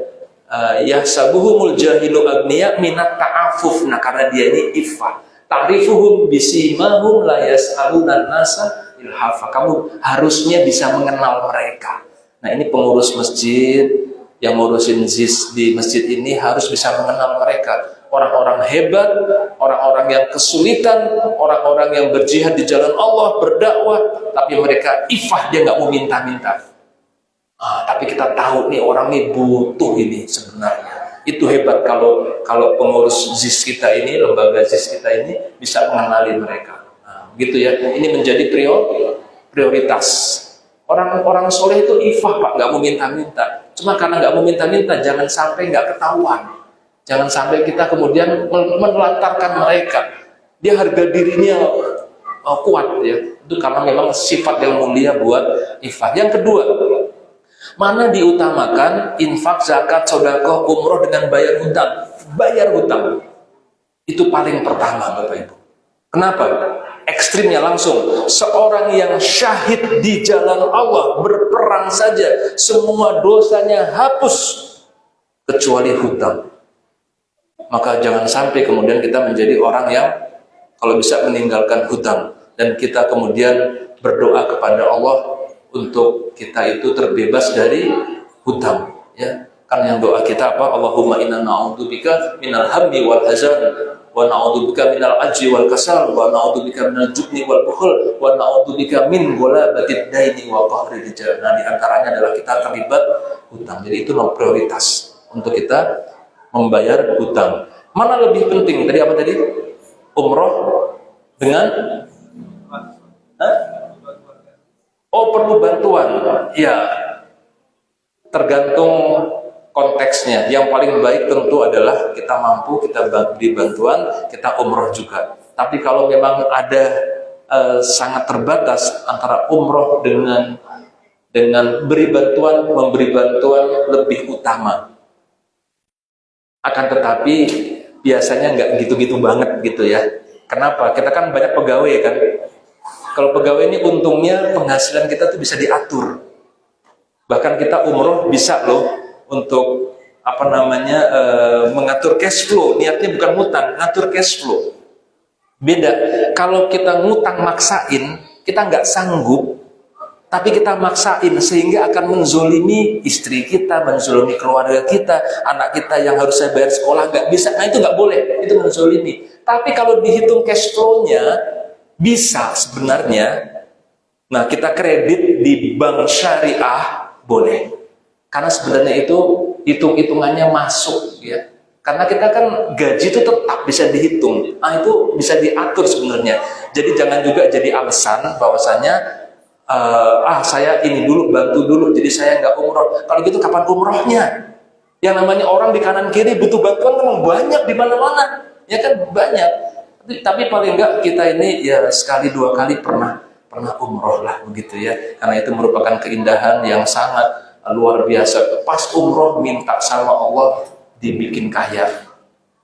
yahsabuhumul jahilu agniya minat ta'afuf. Nah, karena dia ini ifah. Ta'rifuhum bisimahum la yas'alunan nasa ilhafa. Kamu harusnya bisa mengenal mereka. Nah, ini pengurus masjid yang ngurusin ZIS di masjid ini harus bisa mengenal mereka. Orang-orang hebat, orang-orang yang kesulitan, orang-orang yang berjihad di jalan Allah, berdakwah, tapi mereka ifah, dia nggak mau minta-minta. Tapi kita tahu nih orang ini butuh ini sebenarnya. Itu hebat kalau pengurus ZIS kita ini, lembaga ZIS kita ini bisa mengenali mereka. Gitu ya. Ini menjadi prioritas. Orang-orang soleh itu ifah, Pak, nggak mau minta-minta. Cuma karena nggak mau minta-minta, jangan sampai nggak ketahuan. Jangan sampai kita kemudian menelantarkan mereka. Dia harga dirinya kuat ya. Itu karena memang sifat yang mulia buat ifah. Yang kedua, mana diutamakan infak, zakat, sedekah, umroh dengan bayar hutang? Bayar hutang. Itu paling pertama, Bapak Ibu. Kenapa? Ekstrimnya langsung. Seorang yang syahid di jalan Allah, berperang saja, semua dosanya hapus, kecuali hutang. Maka jangan sampai kemudian kita menjadi orang yang kalau bisa meninggalkan hutang. Dan kita kemudian berdoa kepada Allah untuk kita itu terbebas dari hutang, ya. Kan yang doa kita apa? Allahumma inna na'udzubika minal hammi wal hazan, wa na'udzubika minal ajzi wal kasal, wa na'udzubika minal jubni wal bukhl, wa na'udzubika min ghalabatid daini wa qahri rijal. Nah, di antaranya adalah kita terlibat hutang. Jadi itu nomor prioritas untuk kita membayar hutang. Mana lebih penting? Tadi apa tadi? Umroh dengan perlu bantuan. Ya, tergantung konteksnya. Yang paling baik tentu adalah kita mampu, kita beri bantuan, kita umroh juga. Tapi kalau memang ada sangat terbatas antara umroh dengan memberi bantuan lebih utama. Akan tetapi biasanya nggak gitu-gitu banget gitu ya. Kenapa? Kita kan banyak pegawai kan. Kalau pegawai ini untungnya penghasilan kita tuh bisa diatur. Bahkan kita umroh bisa loh untuk mengatur cash flow. Niatnya bukan ngutang, ngatur cash flow. Beda. Kalau kita ngutang maksain, kita nggak sanggup, tapi kita maksain sehingga akan menzolimi istri kita, menzolimi keluarga kita, anak kita yang harus saya bayar sekolah nggak bisa. Nah itu nggak boleh, itu menzolimi. Tapi kalau dihitung cash flow-nya bisa sebenarnya. Nah, kita kredit di bank syariah boleh. Karena sebenarnya itu hitung-hitungannya masuk ya. Karena kita kan gaji itu tetap bisa dihitung. Nah, itu bisa diatur sebenarnya. Jadi jangan juga jadi alasan bahwasanya saya ini dulu bantu dulu jadi saya nggak umroh. Kalau gitu kapan umrohnya? Yang namanya orang di kanan kiri butuh bantuan kan banyak di mana-mana. Ya kan banyak. Tapi paling enggak kita ini ya sekali dua kali pernah umroh lah begitu ya, karena itu merupakan keindahan yang sangat luar biasa. Pas umroh minta sama Allah dibikin kaya,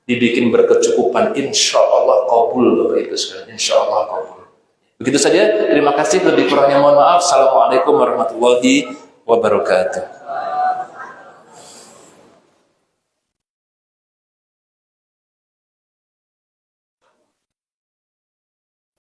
dibikin berkecukupan, insya Allah kabul Bapak Ibu sekalian, insya Allah kabul. Begitu saja, terima kasih, lebih kurangnya mohon maaf. Assalamualaikum warahmatullahi wabarakatuh.